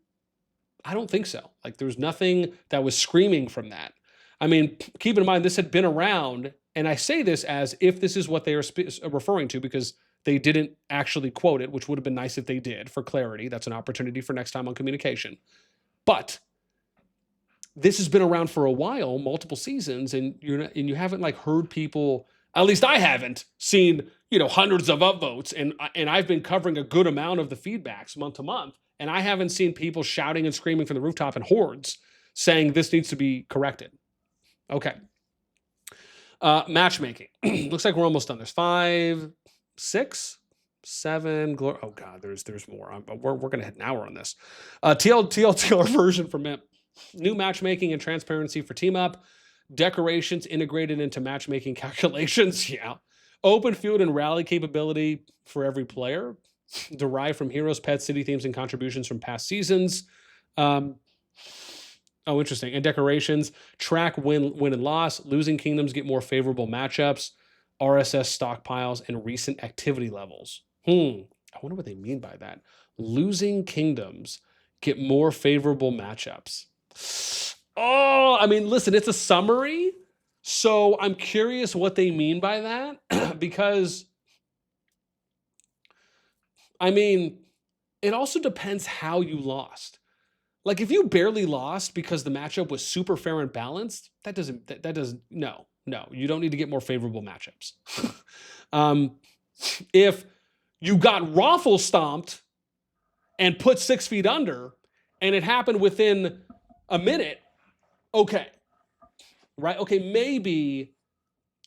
I don't think so. Like, there's nothing that was screaming from that. I mean, keep in mind, this had been around, and I say this as if this is what they are referring to, because they didn't actually quote it, which would have been nice if they did, for clarity. That's an opportunity for next time on communication. But this has been around for a while, multiple seasons, and you haven't like heard people, at least I haven't seen, hundreds of upvotes, and I've been covering a good amount of the feedbacks month to month, and I haven't seen people shouting and screaming from the rooftop in hordes saying this needs to be corrected. Okay. Matchmaking. Looks like we're almost done. There's 5, 6, 7. Oh God, there's more. We're going to hit an hour on this. TLTR version for MIP. New matchmaking and transparency for team up. Decorations integrated into matchmaking calculations. Yeah. Open field and rally capability for every player. Derived from heroes, pets, city themes, and contributions from past seasons. Interesting. And decorations. Track win and loss. Losing kingdoms get more favorable matchups. RSS stockpiles and recent activity levels. I wonder what they mean by that. Losing kingdoms get more favorable matchups. Oh, I mean, listen, it's a summary, so I'm curious what they mean by that, because, I mean, it also depends how you lost. Like, if you barely lost because the matchup was super fair and balanced, no, you don't need to get more favorable matchups. If you got raffle stomped and put 6 feet under, and it happened within a minute, okay, right? Okay, maybe,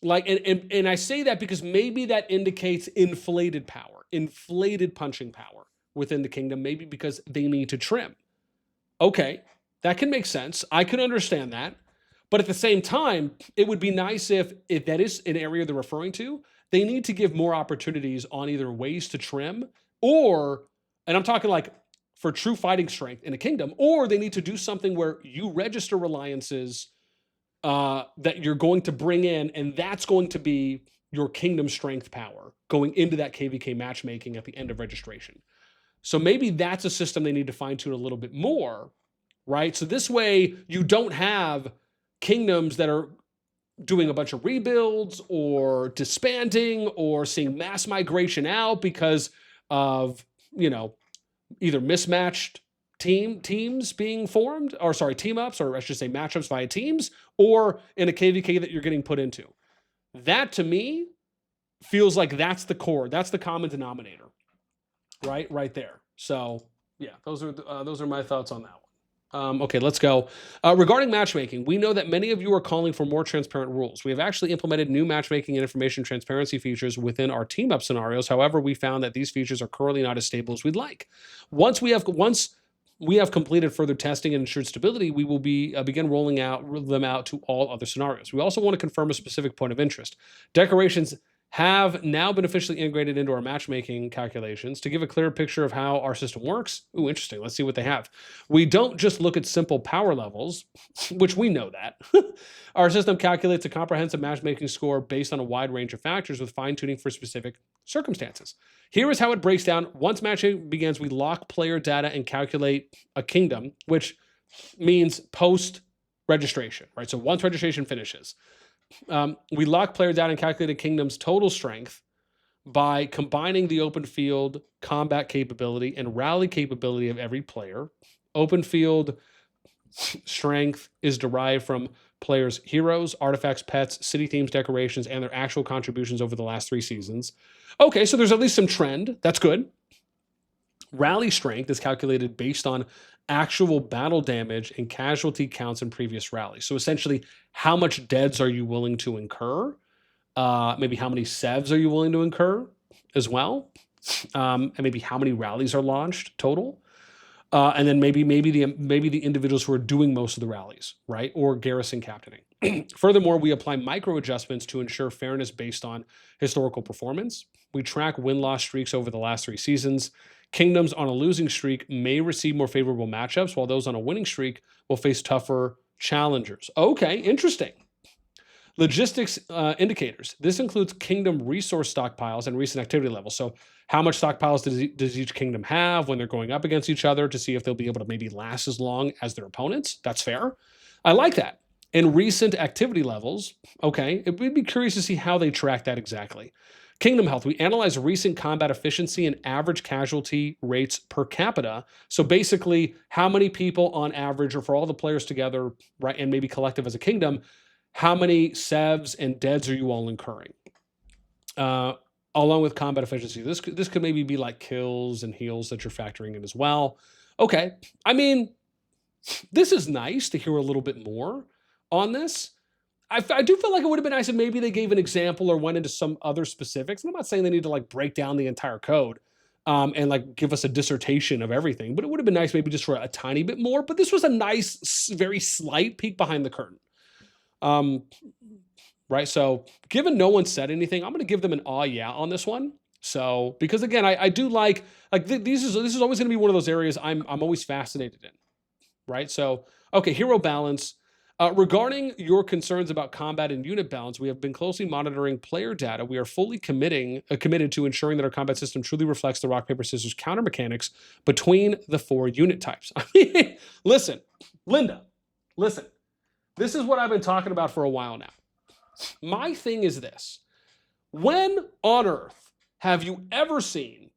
like, and I say that because maybe that indicates inflated power, inflated punching power within the kingdom, maybe because they need to trim. Okay, that can make sense. I can understand that. But at the same time, it would be nice if that is an area they're referring to, they need to give more opportunities on either ways to trim or, and I'm talking like for true fighting strength in a kingdom, or they need to do something where you register reliances that you're going to bring in, and that's going to be your kingdom strength power going into that KVK matchmaking at the end of registration. So maybe that's a system they need to fine tune a little bit more, right? So this way you don't have kingdoms that are doing a bunch of rebuilds or disbanding or seeing mass migration out because of, either mismatched teams being formed, or sorry, team ups, or I should say matchups via teams, or in a KVK that you're getting put into. That to me feels like that's the core, that's the common denominator, right there. So yeah, those are my thoughts on that one. Okay, let's go. Regarding matchmaking, we know that many of you are calling for more transparent rules. We have actually implemented new matchmaking and information transparency features within our team up scenarios. However, we found that these features are currently not as stable as we'd like. Once we have completed further testing and ensured stability, we will begin rolling them out to all other scenarios. We also want to confirm a specific point of interest. Decorations have now been officially integrated into our matchmaking calculations to give a clearer picture of how our system works. Ooh, interesting. Let's see what they have. We don't just look at simple power levels, which we know that. Our system calculates a comprehensive matchmaking score based on a wide range of factors with fine-tuning for specific circumstances. Here is how it breaks down. Once matching begins, we lock player data and calculate a kingdom, which means post-registration, right? So once registration finishes, we lock player data and calculate a kingdom's total strength by combining the open field combat capability and rally capability of every player. Open field strength is derived from players' heroes, artifacts, pets, city themes, decorations, and their actual contributions over the last 3 seasons. Okay, so there's at least some trend. That's good. Rally strength is calculated based on actual battle damage and casualty counts in previous rallies. So essentially, how much deads are you willing to incur? Maybe how many sevs are you willing to incur as well? And maybe how many rallies are launched total? And then maybe the individuals who are doing most of the rallies, right? Or garrison captaining. Furthermore, we apply micro adjustments to ensure fairness based on historical performance. We track win-loss streaks over the last 3 seasons. Kingdoms on a losing streak may receive more favorable matchups, while those on a winning streak will face tougher challengers. Okay, interesting. Logistics indicators. This includes kingdom resource stockpiles and recent activity levels. So how much stockpiles does each kingdom have when they're going up against each other to see if they'll be able to maybe last as long as their opponents? That's fair. I like that. And recent activity levels. Okay, we'd be curious to see how they track that exactly. Kingdom health. We analyze recent combat efficiency and average casualty rates per capita. So basically, how many people on average, or for all the players together, right, and maybe collective as a kingdom, how many sevs and deads are you all incurring? Along with combat efficiency. This could maybe be like kills and heals that you're factoring in as well. Okay. I mean, this is nice to hear a little bit more on this. I do feel like it would have been nice if maybe they gave an example or went into some other specifics. And I'm not saying they need to like break down the entire code and like give us a dissertation of everything, but it would have been nice maybe just for a tiny bit more. But this was a nice, very slight peek behind the curtain. Right. So given no one said anything, I'm going to give them an yeah on this one. So, because again, I do like this is always going to be one of those areas I'm always fascinated in. Right. So, okay. Hero balance. Regarding your concerns about combat and unit balance, we have been closely monitoring player data. We are fully committed to ensuring that our combat system truly reflects the rock, paper, scissors counter mechanics between the 4 unit types. I mean, listen, Linda, listen. This is what I've been talking about for a while now. My thing is this. When on Earth have you ever seen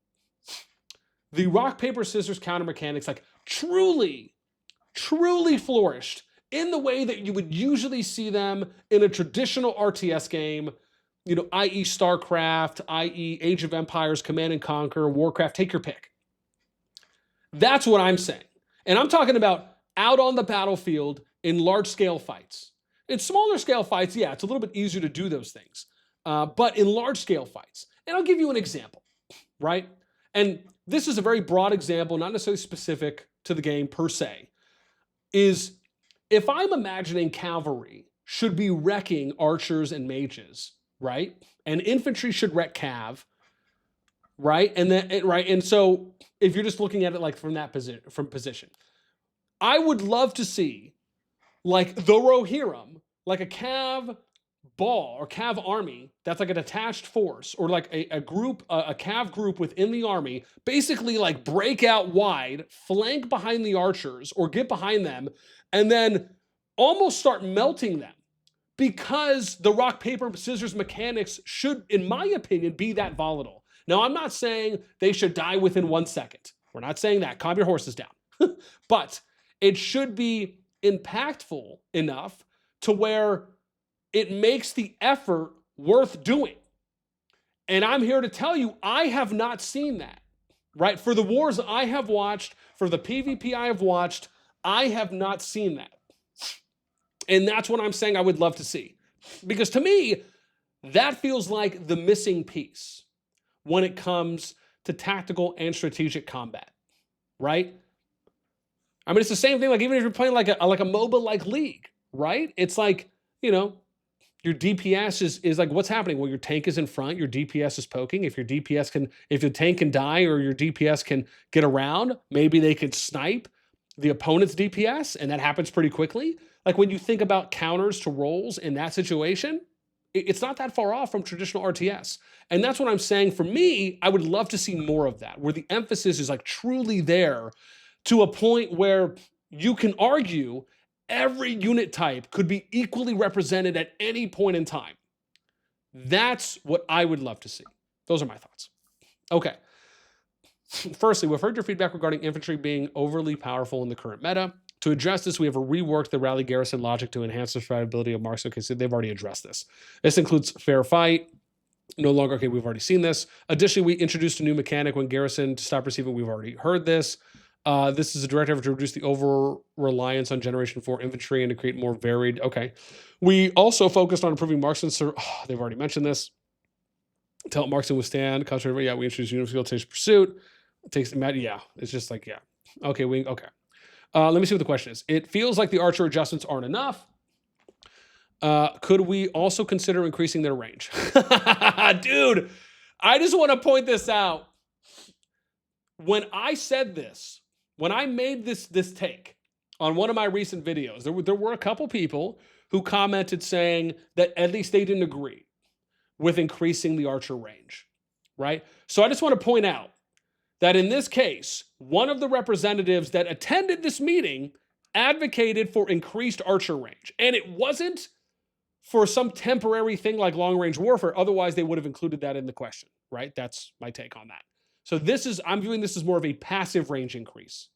the rock, paper, scissors counter mechanics like truly flourished in the way that you would usually see them in a traditional RTS game, you know, i.e. StarCraft, i.e. Age of Empires, Command and Conquer, Warcraft, take your pick. That's what I'm saying. And I'm talking about out on the battlefield in large-scale fights. In smaller scale fights, yeah, it's a little bit easier to do those things. But in large-scale fights, and I'll give you an example, right? And this is a very broad example, not necessarily specific to the game per se, is if I'm imagining cavalry should be wrecking archers and mages, right? And infantry should wreck cav, right? And so if you're just looking at it like from that position, I would love to see like the Rohirrim, like a cav ball or cav army that's like a detached force, or like a cav group within the army, basically like break out wide, flank behind the archers or get behind them, and then almost start melting them, because the rock, paper, scissors mechanics should, in my opinion, be that volatile. Now, I'm not saying they should die within 1 second. We're not saying that. Calm your horses down. But it should be impactful enough to where it makes the effort worth doing. And I'm here to tell you, I have not seen that, right? For the wars I have watched, for the PvP I have watched, I have not seen that. And that's what I'm saying I would love to see. Because to me, that feels like the missing piece when it comes to tactical and strategic combat, right? I mean, it's the same thing, like even if you're playing like a MOBA-like league, right? It's like, you know, your DPS is like, what's happening? Well, your tank is in front, your DPS is poking. If the tank can die or your DPS can get around, maybe they could snipe the opponent's DPS, and that happens pretty quickly. Like when you think about counters to roles in that situation, it's not that far off from traditional RTS. And that's what I'm saying. For me, I would love to see more of that, where the emphasis is like truly there to a point where you can argue every unit type could be equally represented at any point in time. That's what I would love to see. Those are my thoughts. Okay. Firstly, we've heard your feedback regarding infantry being overly powerful in the current meta. To address this, we have reworked the rally garrison logic to enhance the survivability of marks. Okay, so they've already addressed this. This includes fair fight. No longer, okay, we've already seen this. Additionally, we introduced a new mechanic when garrison to stop receiving. We've already heard this. This is a direct effort to reduce the over-reliance on Generation 4 infantry and to create more varied. Okay. We also focused on improving marksman. They've already mentioned this. To help marksman withstand. Yeah, we introduced unification pursuit. It takes, yeah, it's just like, yeah. Okay, okay. Let me see what the question is. It feels like the archer adjustments aren't enough. Could we also consider increasing their range? Dude, I just want to point this out. When I said this, when I made this take on one of my recent videos, there were a couple people who commented saying that at least they didn't agree with increasing the archer range, right? So I just want to point out that in this case, one of the representatives that attended this meeting advocated for increased archer range. And it wasn't for some temporary thing like long-range warfare. Otherwise, they would have included that in the question, right? That's my take on that. So I'm viewing this as more of a passive range increase.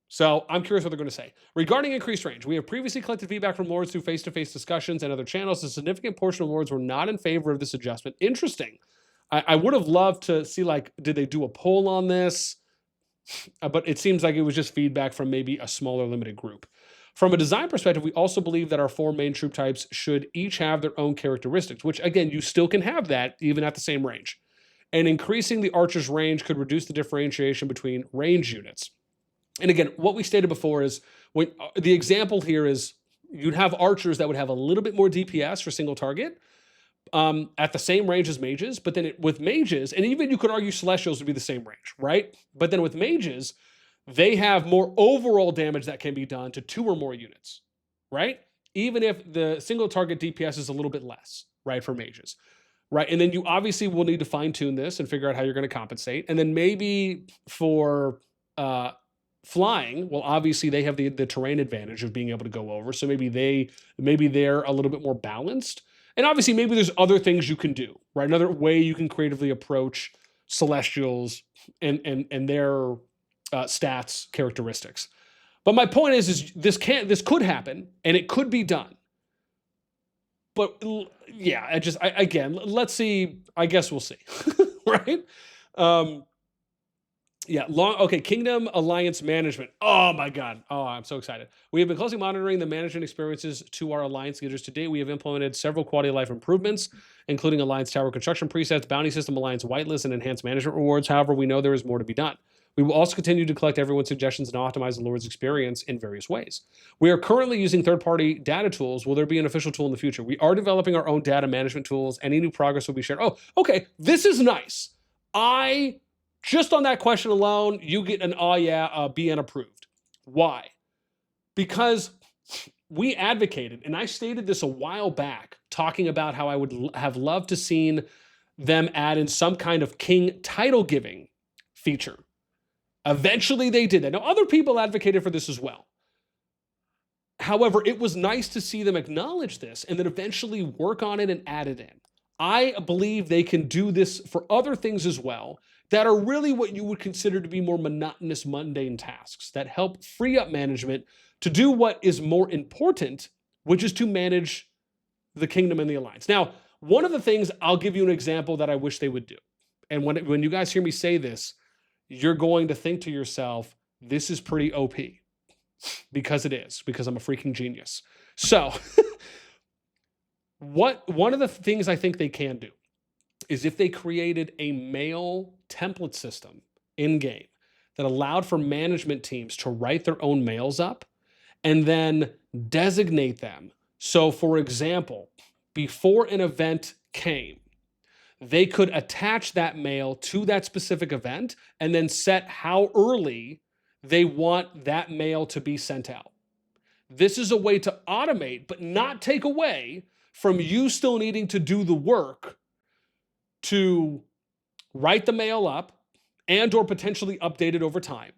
So I'm curious what they're going to say. Regarding increased range, we have previously collected feedback from lords through face-to-face discussions and other channels. A significant portion of lords were not in favor of this adjustment. Interesting. I would have loved to see, like, did they do a poll on this? But it seems like it was just feedback from maybe a smaller limited group. From a design perspective, we also believe that our 4 main troop types should each have their own characteristics, which again, you still can have that even at the same range. And increasing the archer's range could reduce the differentiation between range units. And again, what we stated before is when the example here is you'd have archers that would have a little bit more DPS for single target at the same range as mages, but then with mages, and even you could argue celestials would be the same range, right? But then with mages, they have more overall damage that can be done to 2 or more units, right? Even if the single target DPS is a little bit less, right, for mages, right? And then you obviously will need to fine tune this and figure out how you're going to compensate. And then maybe for flying, well, obviously they have the terrain advantage of being able to go over. So maybe they're a little bit more balanced. And obviously maybe there's other things you can do, right? Another way you can creatively approach celestials and their stats characteristics. But my point is this could happen and it could be done. But yeah, again, let's see. I guess we'll see, right? Yeah, okay, Kingdom Alliance Management. Oh my God. Oh, I'm so excited. We have been closely monitoring the management experiences to our Alliance leaders. Today, we have implemented several quality of life improvements, including Alliance Tower construction presets, bounty system, Alliance whitelist, and enhanced management rewards. However, we know there is more to be done. We will also continue to collect everyone's suggestions and optimize the Lord's experience in various ways. We are currently using third-party data tools. Will there be an official tool in the future? We are developing our own data management tools. Any new progress will be shared. Oh, okay, this is nice. Just on that question alone, you get an BN approved. Why? Because we advocated, and I stated this a while back, talking about how I would have loved to seen them add in some kind of king title giving feature. Eventually they did that. Now, other people advocated for this as well. However, it was nice to see them acknowledge this and then eventually work on it and add it in. I believe they can do this for other things as well that are really what you would consider to be more monotonous, mundane tasks that help free up management to do what is more important, which is to manage the kingdom and the alliance. Now, one of the things, I'll give you an example that I wish they would do. And when you guys hear me say this, you're going to think to yourself, this is pretty OP. Because it is, because I'm a freaking genius. So, one of the things I think they can do is if they created a mail template system in-game that allowed for management teams to write their own mails up and then designate them. So, for example, before an event came, they could attach that mail to that specific event and then set how early they want that mail to be sent out. This is a way to automate, but not take away from you still needing to do the work to write the mail up and or potentially update it over time.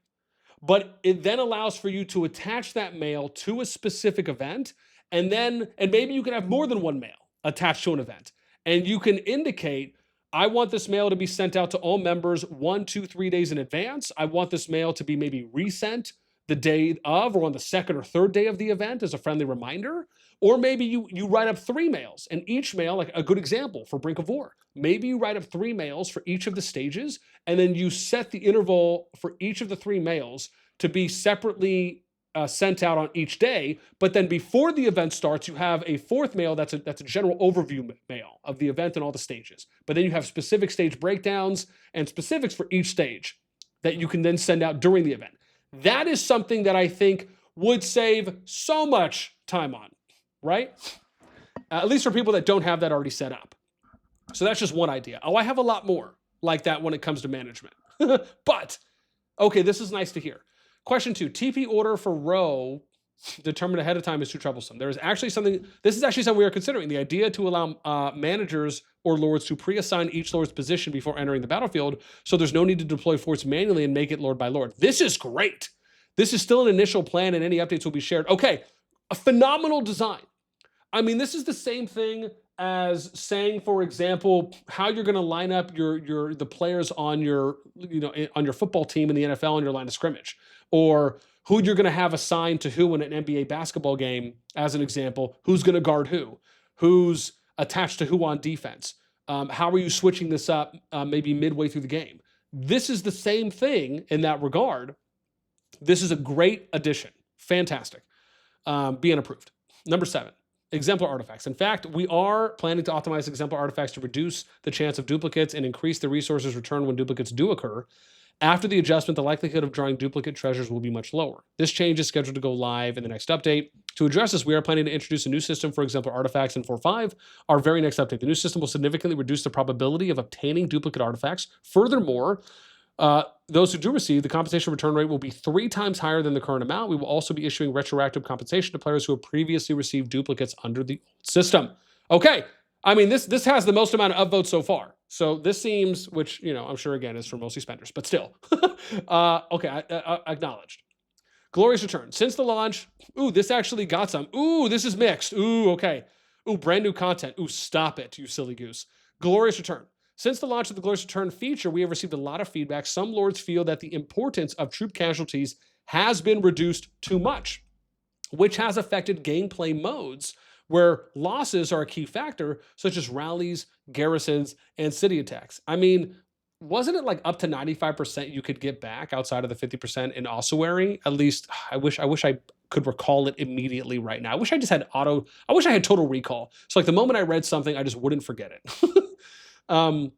But it then allows for you to attach that mail to a specific event, and maybe you can have more than one mail attached to an event. And you can indicate, I want this mail to be sent out to all members 1, 2, 3 days in advance. I want this mail to be maybe resent the day of or on the second or third day of the event as a friendly reminder. Or maybe you write up 3 mails, and each mail, like a good example for Brink of War, maybe you write up 3 mails for each of the stages, and then you set the interval for each of the 3 mails to be separately sent out on each day. But then before the event starts, you have a 4th mail that's a general overview mail of the event and all the stages. But then you have specific stage breakdowns and specifics for each stage that you can then send out during the event. That is something that I think would save so much time on, right? At least for people that don't have that already set up. So that's just one idea. Oh, I have a lot more like that when it comes to management. But, okay, this is nice to hear. Question 2, TP order for row determined ahead of time is too troublesome. There is actually something, this is actually something we are considering. The idea to allow managers or lords to pre-assign each lord's position before entering the battlefield, so there's no need to deploy forts manually and make it lord by lord. This is great. This is still an initial plan and any updates will be shared. Okay, a phenomenal design. I mean, this is the same thing as saying, for example, how you're going to line up the players on your football team in the NFL on your line of scrimmage, or who you're going to have assigned to who in an NBA basketball game, as an example, who's going to guard who's attached to who on defense. How are you switching this up maybe midway through the game? This is the same thing in that regard. This is a great addition. Fantastic. Being approved. Number 7. Exemplar artifacts. In fact, we are planning to optimize exemplar artifacts to reduce the chance of duplicates and increase the resources returned when duplicates do occur. After the adjustment, the likelihood of drawing duplicate treasures will be much lower. This change is scheduled to go live in the next update. To address this, we are planning to introduce a new system for exemplar artifacts in 4.5, our very next update. The new system will significantly reduce the probability of obtaining duplicate artifacts. Furthermore, those who do receive, the compensation return rate will be 3 times higher than the current amount. We will also be issuing retroactive compensation to players who have previously received duplicates under the old system. Okay, I mean, this has the most amount of upvotes so far. So this seems, which, I'm sure, again, is for mostly spenders, but still. Okay, acknowledged. Glorious return. Since the launch, this actually got some. This is mixed. Okay. Brand new content. Stop it, you silly goose. Glorious return. Since the launch of the Glorious Return feature, we have received a lot of feedback. Some lords feel that the importance of troop casualties has been reduced too much, which has affected gameplay modes where losses are a key factor, such as rallies, garrisons, and city attacks. I mean, wasn't it like up to 95% you could get back outside of the 50% in ossuary? At least, I wish I could recall it immediately right now. I wish I had total recall. So like the moment I read something, I just wouldn't forget it.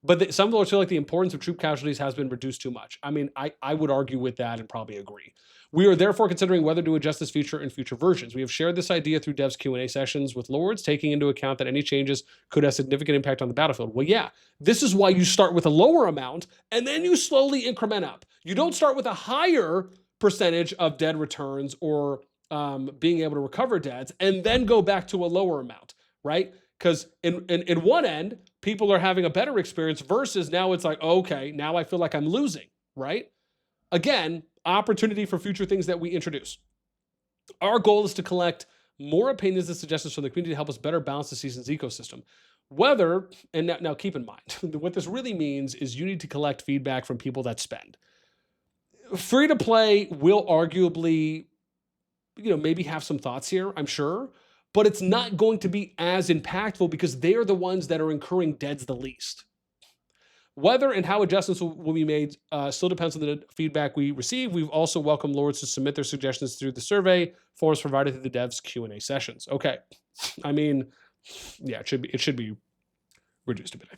But some lords feel like the importance of troop casualties has been reduced too much. I mean, I would argue with that and probably agree. We are therefore considering whether to adjust this feature in future versions. We have shared this idea through devs Q&A sessions with lords, taking into account that any changes could have significant impact on the battlefield. Well, yeah, this is why you start with a lower amount and then you slowly increment up. You don't start with a higher percentage of dead returns or being able to recover deads and then go back to a lower amount, right? Because in one end, people are having a better experience versus now it's like, okay, now I feel like I'm losing, right? Again, opportunity for future things that we introduce. Our goal is to collect more opinions and suggestions from the community to help us better balance the season's ecosystem. Whether, and now keep in mind, what this really means is you need to collect feedback from people that spend. Free to play will arguably, maybe have some thoughts here, I'm sure, but it's not going to be as impactful because they are the ones that are incurring deads the least. Whether and how adjustments will be made still depends on the feedback we receive. We've also welcomed lords to submit their suggestions through the survey forms provided through the devs Q&A sessions. Okay, I mean, yeah, it should be reduced a bit, I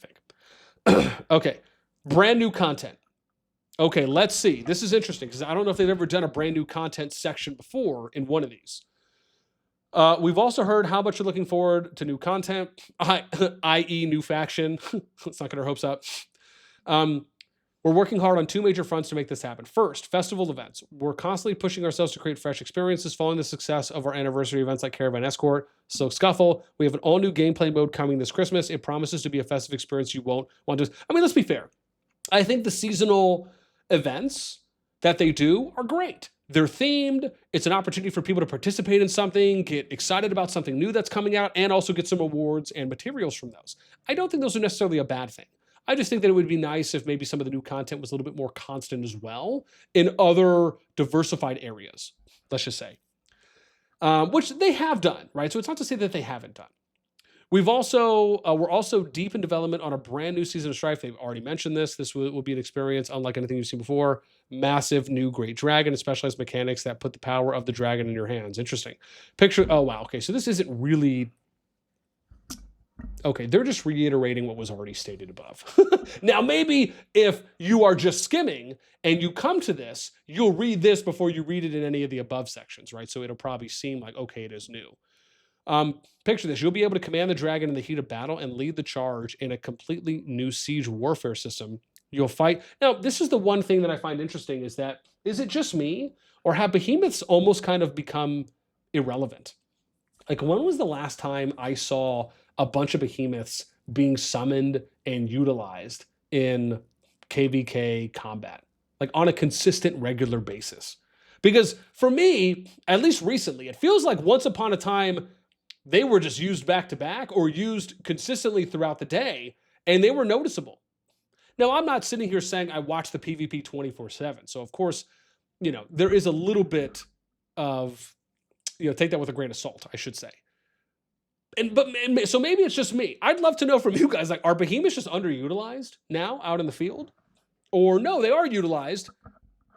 think. Okay, brand new content. Okay, let's see. This is interesting because I don't know if they've ever done a brand new content section before in one of these. We've also heard how much you're looking forward to new content, i.e. new faction. Let's not get our hopes up. We're working hard on 2 major fronts to make this happen. First, festival events. We're constantly pushing ourselves to create fresh experiences following the success of our anniversary events like Caravan Escort, Silk Scuffle. We have an all-new gameplay mode coming this Christmas. It promises to be a festive experience you won't want to... I mean, let's be fair. I think the seasonal events that they do are great. They're themed. It's an opportunity for people to participate in something, get excited about something new that's coming out, and also get some awards and materials from those. I don't think those are necessarily a bad thing. I just think that it would be nice if maybe some of the new content was a little bit more constant as well in other diversified areas, let's just say, which they have done, right? So it's not to say that they haven't done. We're also deep in development on a brand new season of Strife. They've already mentioned this. This will be an experience unlike anything you've seen before. Massive new great dragon and specialized mechanics that put the power of the dragon in your hands. Interesting. Oh, wow. Okay, so this isn't really... Okay, they're just reiterating what was already stated above. Now, maybe if you are just skimming and you come to this, you'll read this before you read it in any of the above sections, right? So it'll probably seem like, okay, it is new. Picture this. You'll be able to command the dragon in the heat of battle and lead the charge in a completely new siege warfare system. You'll fight. Now, this is the one thing that I find interesting is that, is it just me? Or have behemoths almost kind of become irrelevant? Like, when was the last time I saw a bunch of behemoths being summoned and utilized in KVK combat, like on a consistent, regular basis? Because for me, at least recently, it feels like once upon a time, they were just used back to back or used consistently throughout the day, and they were noticeable. Now, I'm not sitting here saying I watch the PvP 24/7. So, of course, there is a little bit of, take that with a grain of salt, I should say. So maybe it's just me. I'd love to know from you guys, like, are behemoths just underutilized now out in the field? Or no, they are utilized,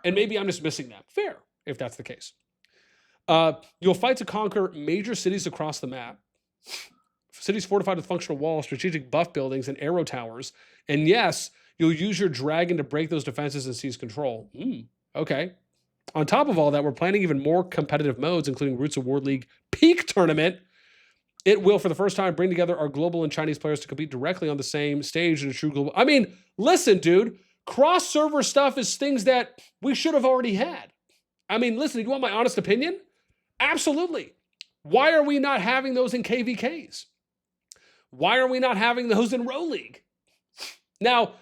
and maybe I'm just missing them. Fair, if that's the case. You'll fight to conquer major cities across the map. Cities fortified with functional walls, strategic buff buildings, and arrow towers. And yes, you'll use your dragon to break those defenses and seize control. Okay. On top of all that, we're planning even more competitive modes, including Roots of War League Peak Tournament. It will, for the first time, bring together our global and Chinese players to compete directly on the same stage in a true global... I mean, listen, dude. Cross-server stuff is things that we should have already had. I mean, listen, you want my honest opinion? Absolutely. Why are we not having those in KVKs? Why are we not having those in RoW League? Now,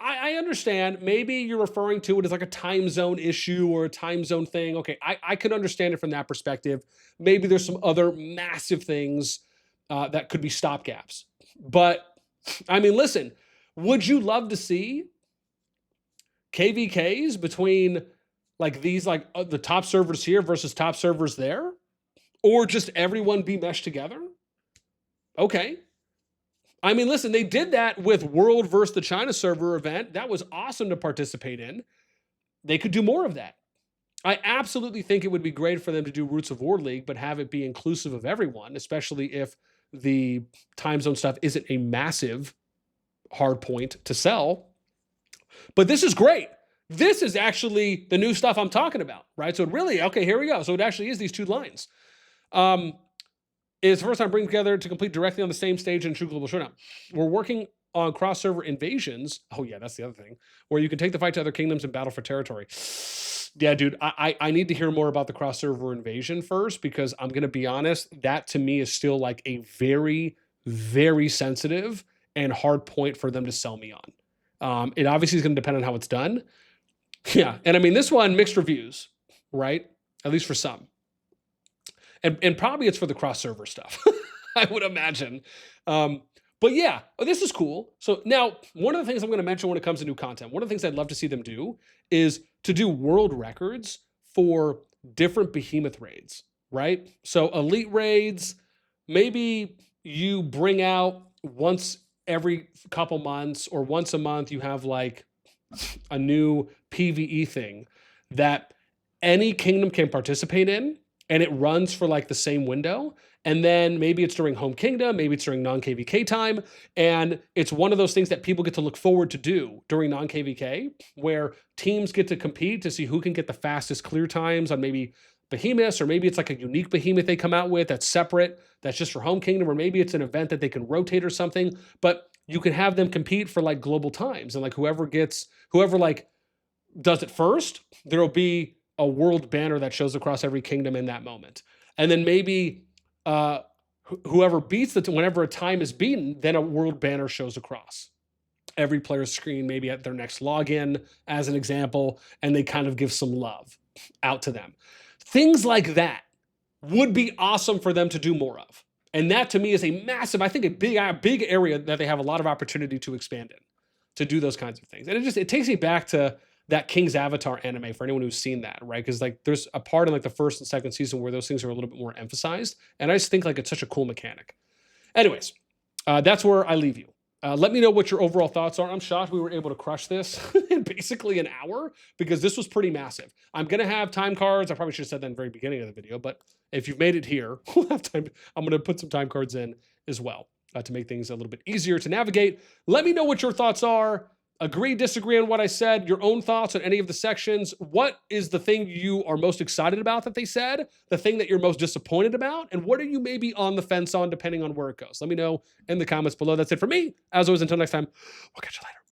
I understand maybe you're referring to it as like a time zone issue or a time zone thing. Okay, I could understand it from that perspective. Maybe there's some other massive things that could be stopgaps. But, I mean, listen, would you love to see KVKs between like these, like the top servers here versus top servers there? Or just everyone be meshed together? Okay. I mean, listen, they did that with World versus the China server event. That was awesome to participate in. They could do more of that. I absolutely think it would be great for them to do Roots of War League, but have it be inclusive of everyone, especially if the time zone stuff isn't a massive hard point to sell. But this is great. This is actually the new stuff I'm talking about, right? So it really, okay, here we go. So it actually is these two lines. It's the first time bringing together to compete directly on the same stage in True Global Showdown. We're working on cross-server invasions. Oh yeah, that's the other thing. Where you can take the fight to other kingdoms and battle for territory. Yeah, dude, I need to hear more about the cross-server invasion first, because I'm going to be honest, that to me is still like a very, very sensitive and hard point for them to sell me on. It obviously is going to depend on how it's done. Yeah, and I mean, this one, mixed reviews, right? At least for some. And probably it's for the cross-server stuff, I would imagine. But yeah, this is cool. So now, one of the things I'm going to mention when it comes to new content, one of the things I'd love to see them do is to do world records for different behemoth raids, right? So elite raids, maybe you bring out once every couple months or once a month, you have like a new PvE thing that any kingdom can participate in, and it runs for like the same window. And then maybe it's during home kingdom, maybe it's during non-KVK time. And it's one of those things that people get to look forward to do during non-KVK, where teams get to compete to see who can get the fastest clear times on maybe behemoths, or maybe it's like a unique behemoth they come out with that's separate, that's just for home kingdom, or maybe it's an event that they can rotate or something. But you can have them compete for like global times, and like whoever like does it first, there'll be a world banner that shows across every kingdom in that moment. And then maybe whoever beats whenever a time is beaten, then a world banner shows across every player's screen, maybe at their next login as an example, and they kind of give some love out to them. Things like that would be awesome for them to do more of. And that to me is a massive, I think a big area that they have a lot of opportunity to expand in, to do those kinds of things. And it takes me back to that King's Avatar anime, for anyone who's seen that, right? Because like there's a part in like the first and second season where those things are a little bit more emphasized. And I just think like it's such a cool mechanic. Anyways, that's where I leave you. Let me know what your overall thoughts are. I'm shocked we were able to crush this in basically an hour, because this was pretty massive. I'm going to have time cards. I probably should have said that in the very beginning of the video, but if you've made it here, we'll have time. I'm going to put some time cards in as well. to make things a little bit easier to navigate. Let me know what your thoughts are. Agree, disagree on what I said, your own thoughts on any of the sections. What is the thing you are most excited about that they said? The thing that you're most disappointed about? And what are you maybe on the fence on depending on where it goes? Let me know in the comments below. That's it for me. As always, until next time, we'll catch you later.